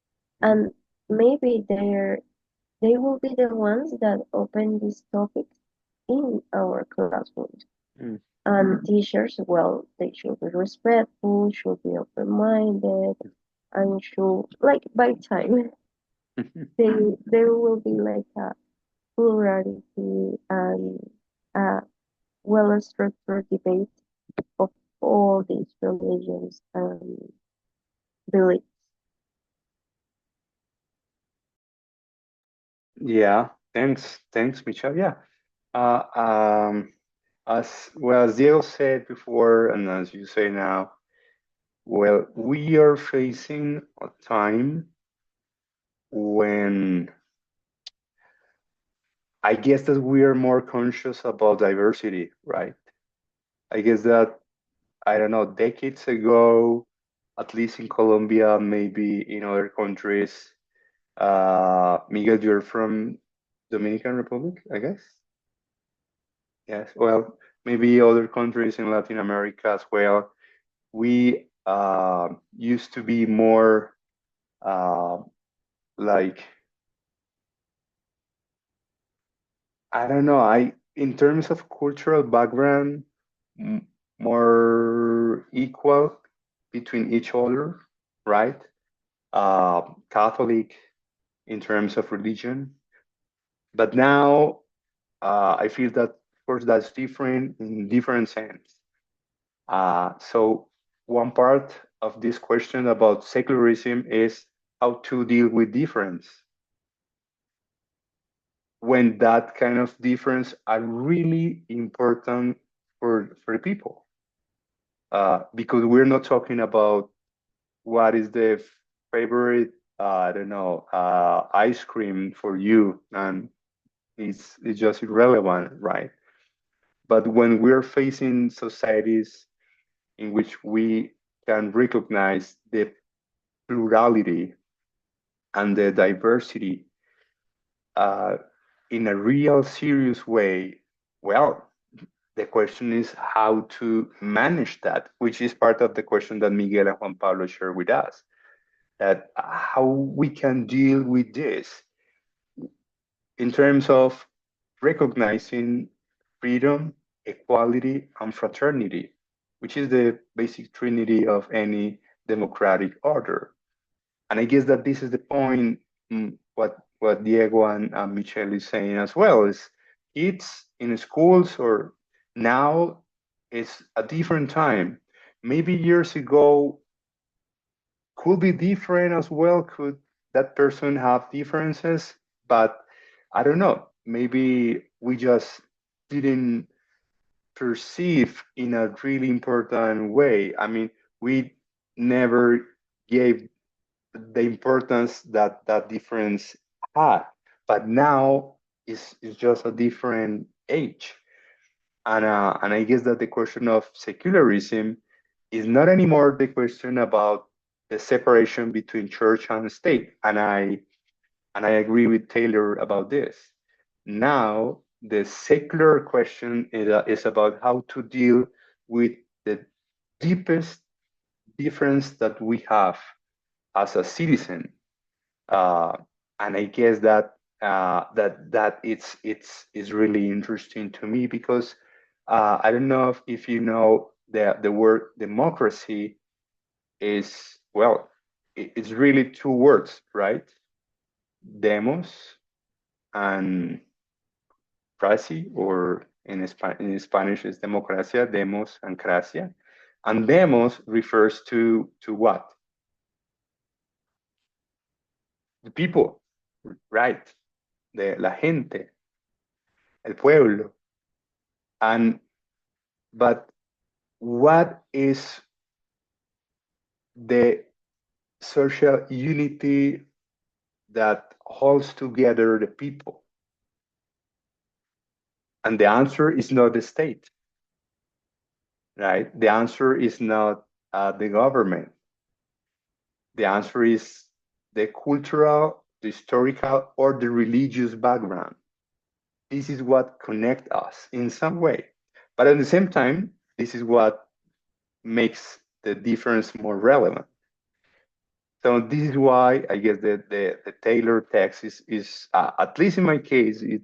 And maybe they will be the ones that open these topics in our classrooms. And teachers, well, they should be respectful, should be open-minded, and should like by time there will be like a plurality and a well-structured debate of all these religions and beliefs. Yeah, thanks, Michelle. Yeah. Uh, um, as well as Diego said before, and as you say now, well, we are facing a time when I guess that we are more conscious about diversity, right? I guess that, I don't know, decades ago, at least in Colombia, maybe in other countries, Miguel, you're from Dominican Republic, I guess? Yes, well, maybe other countries in Latin America as well. We used to be more uh, like, I don't know, in terms of cultural background, more equal between each other, right? Catholic in terms of religion. But now I feel that, of course, that's different in different sense. So one part of this question about secularism is how to deal with difference when that kind of difference are really important for people. Because we're not talking about what is the favorite, I don't know, ice cream for you, and it's just irrelevant, right? But when we're facing societies in which we can recognize the plurality and the diversity uh, in a real serious way, well, the question is how to manage that, which is part of the question that Miguel and Juan Pablo shared with us, that how we can deal with this in terms of recognizing freedom, equality, and fraternity, which is the basic trinity of any democratic order. And I guess that this is the point, what Diego and Michelle is saying as well, is kids in schools or now it's a different time. Maybe years ago could be different as well. Could that person have differences? But I don't know. Maybe we just didn't perceived in a really important way. I mean, we never gave the importance that that difference had, but now it's just a different age. And I guess that the question of secularism is not anymore the question about the separation between church and state. And I agree with Taylor about this. Now, the secular question is about how to deal with the deepest difference that we have as a citizen. And I guess that that it's really interesting to me because I don't know if you know the word democracy is, well, it's really two words, right? Demos and cracy, or in Spanish is democracia, demos and cracia. And demos refers to what? The people, right? La gente, el pueblo. But what is the social unity that holds together the people? And the answer is not the state, right? The answer is not the government. The answer is the cultural, the historical, or the religious background. This is what connects us in some way. But at the same time, this is what makes the difference more relevant. So this is why I guess the Taylor text is at least in my case, it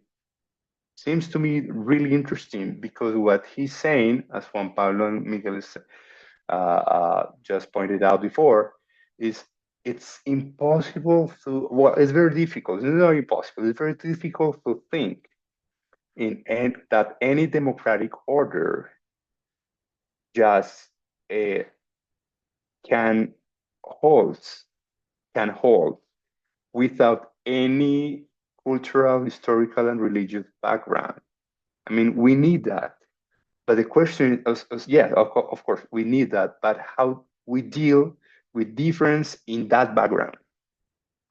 seems to me really interesting because what he's saying, as Juan Pablo and Miguel just pointed out before, is it's impossible to, well, it's very difficult. It's not impossible. It's very difficult to think that any democratic order just can hold without any cultural, historical, and religious background. I mean, we need that. But the question is yeah, of course, we need that. But how we deal with difference in that background,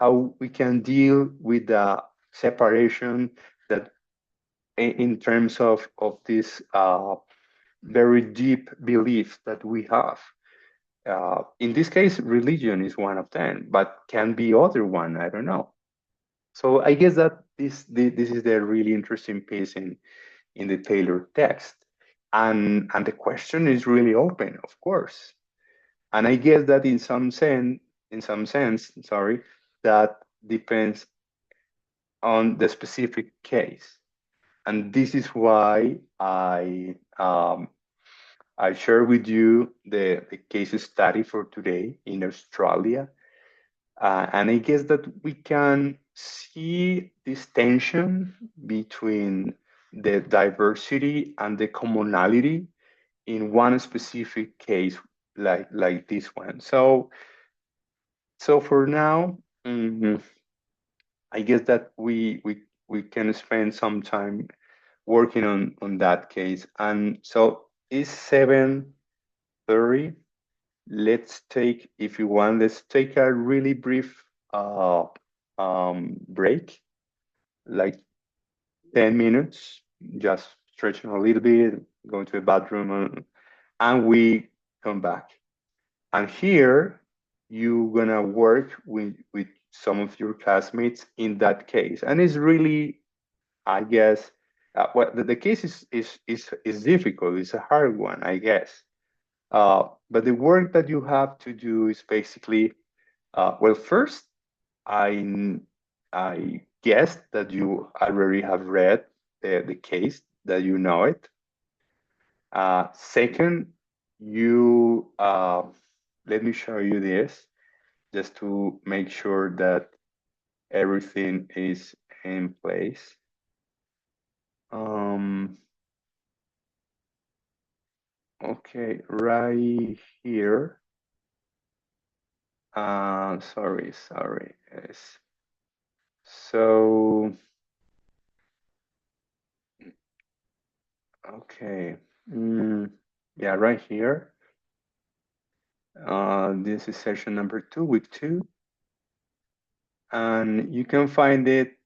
how we can deal with the separation that in terms of this very deep belief that we have. In this case, religion is one of them, but can be other one. I don't know. So I guess that this is the really interesting piece in the Taylor text, and the question is really open, of course. And I guess that in some sense, sorry, that depends on the specific case, and this is why I share with you the case study for today in Australia. And I guess that we can see this tension between the diversity and the commonality in one specific case like this one. So for now, I guess that we can spend some time working on that case. And so it's 7:30. Let's take, if you want, let's take a really brief break, like 10 minutes, just stretching a little bit, going to the bathroom, and we come back. And here, you're gonna work with some of your classmates in that case. And it's really, I guess, well, the case is difficult. It's a hard one, I guess. But the work that you have to do is basically, well, first, I guess that you already have read the case, that you know it. Second, let me show you this, just to make sure that everything is in place. Okay, right here. Sorry. Yes. So, okay. Yeah, right here. This is session number 2, week 2. And you can find it,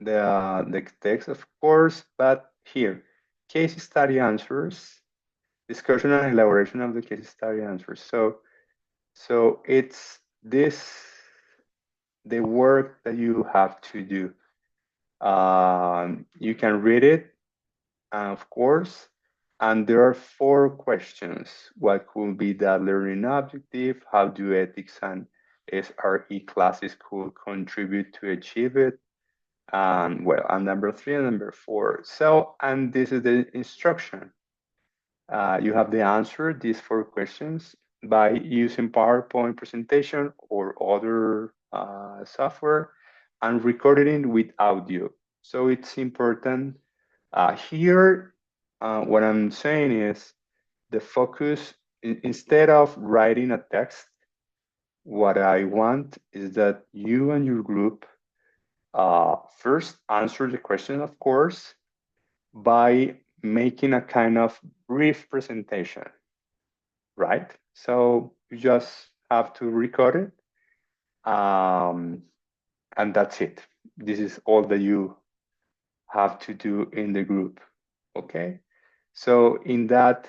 the text, of course, but here, case study answers, discussion and elaboration of the case study answers. So it's this, the work that you have to do. You can read it, of course, and there are 4 questions. What could be that learning objective? How do ethics and SRE classes could contribute to achieve it? And well, and number 3 and number 4. So, and this is the instruction. You have the answer, these 4 questions, by using PowerPoint presentation or other software, and recording with audio. So it's important. Here, what I'm saying is the focus, instead of writing a text, what I want is that you and your group first answer the question, of course, by making a kind of brief presentation, right? So you just have to record it, and that's it. This is all that you have to do in the group, okay? So in that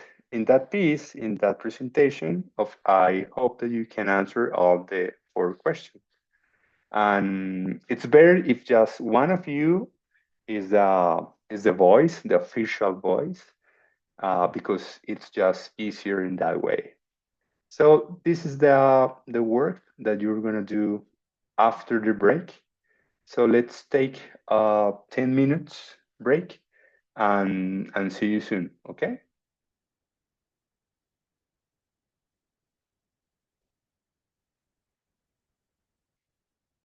piece, in that presentation, I hope that you can answer all the 4 questions. And it's better if just one of you is the voice, the official voice, because it's just easier in that way. So this is the work that you're gonna do after the break. So let's take a 10 minutes break and see you soon, okay?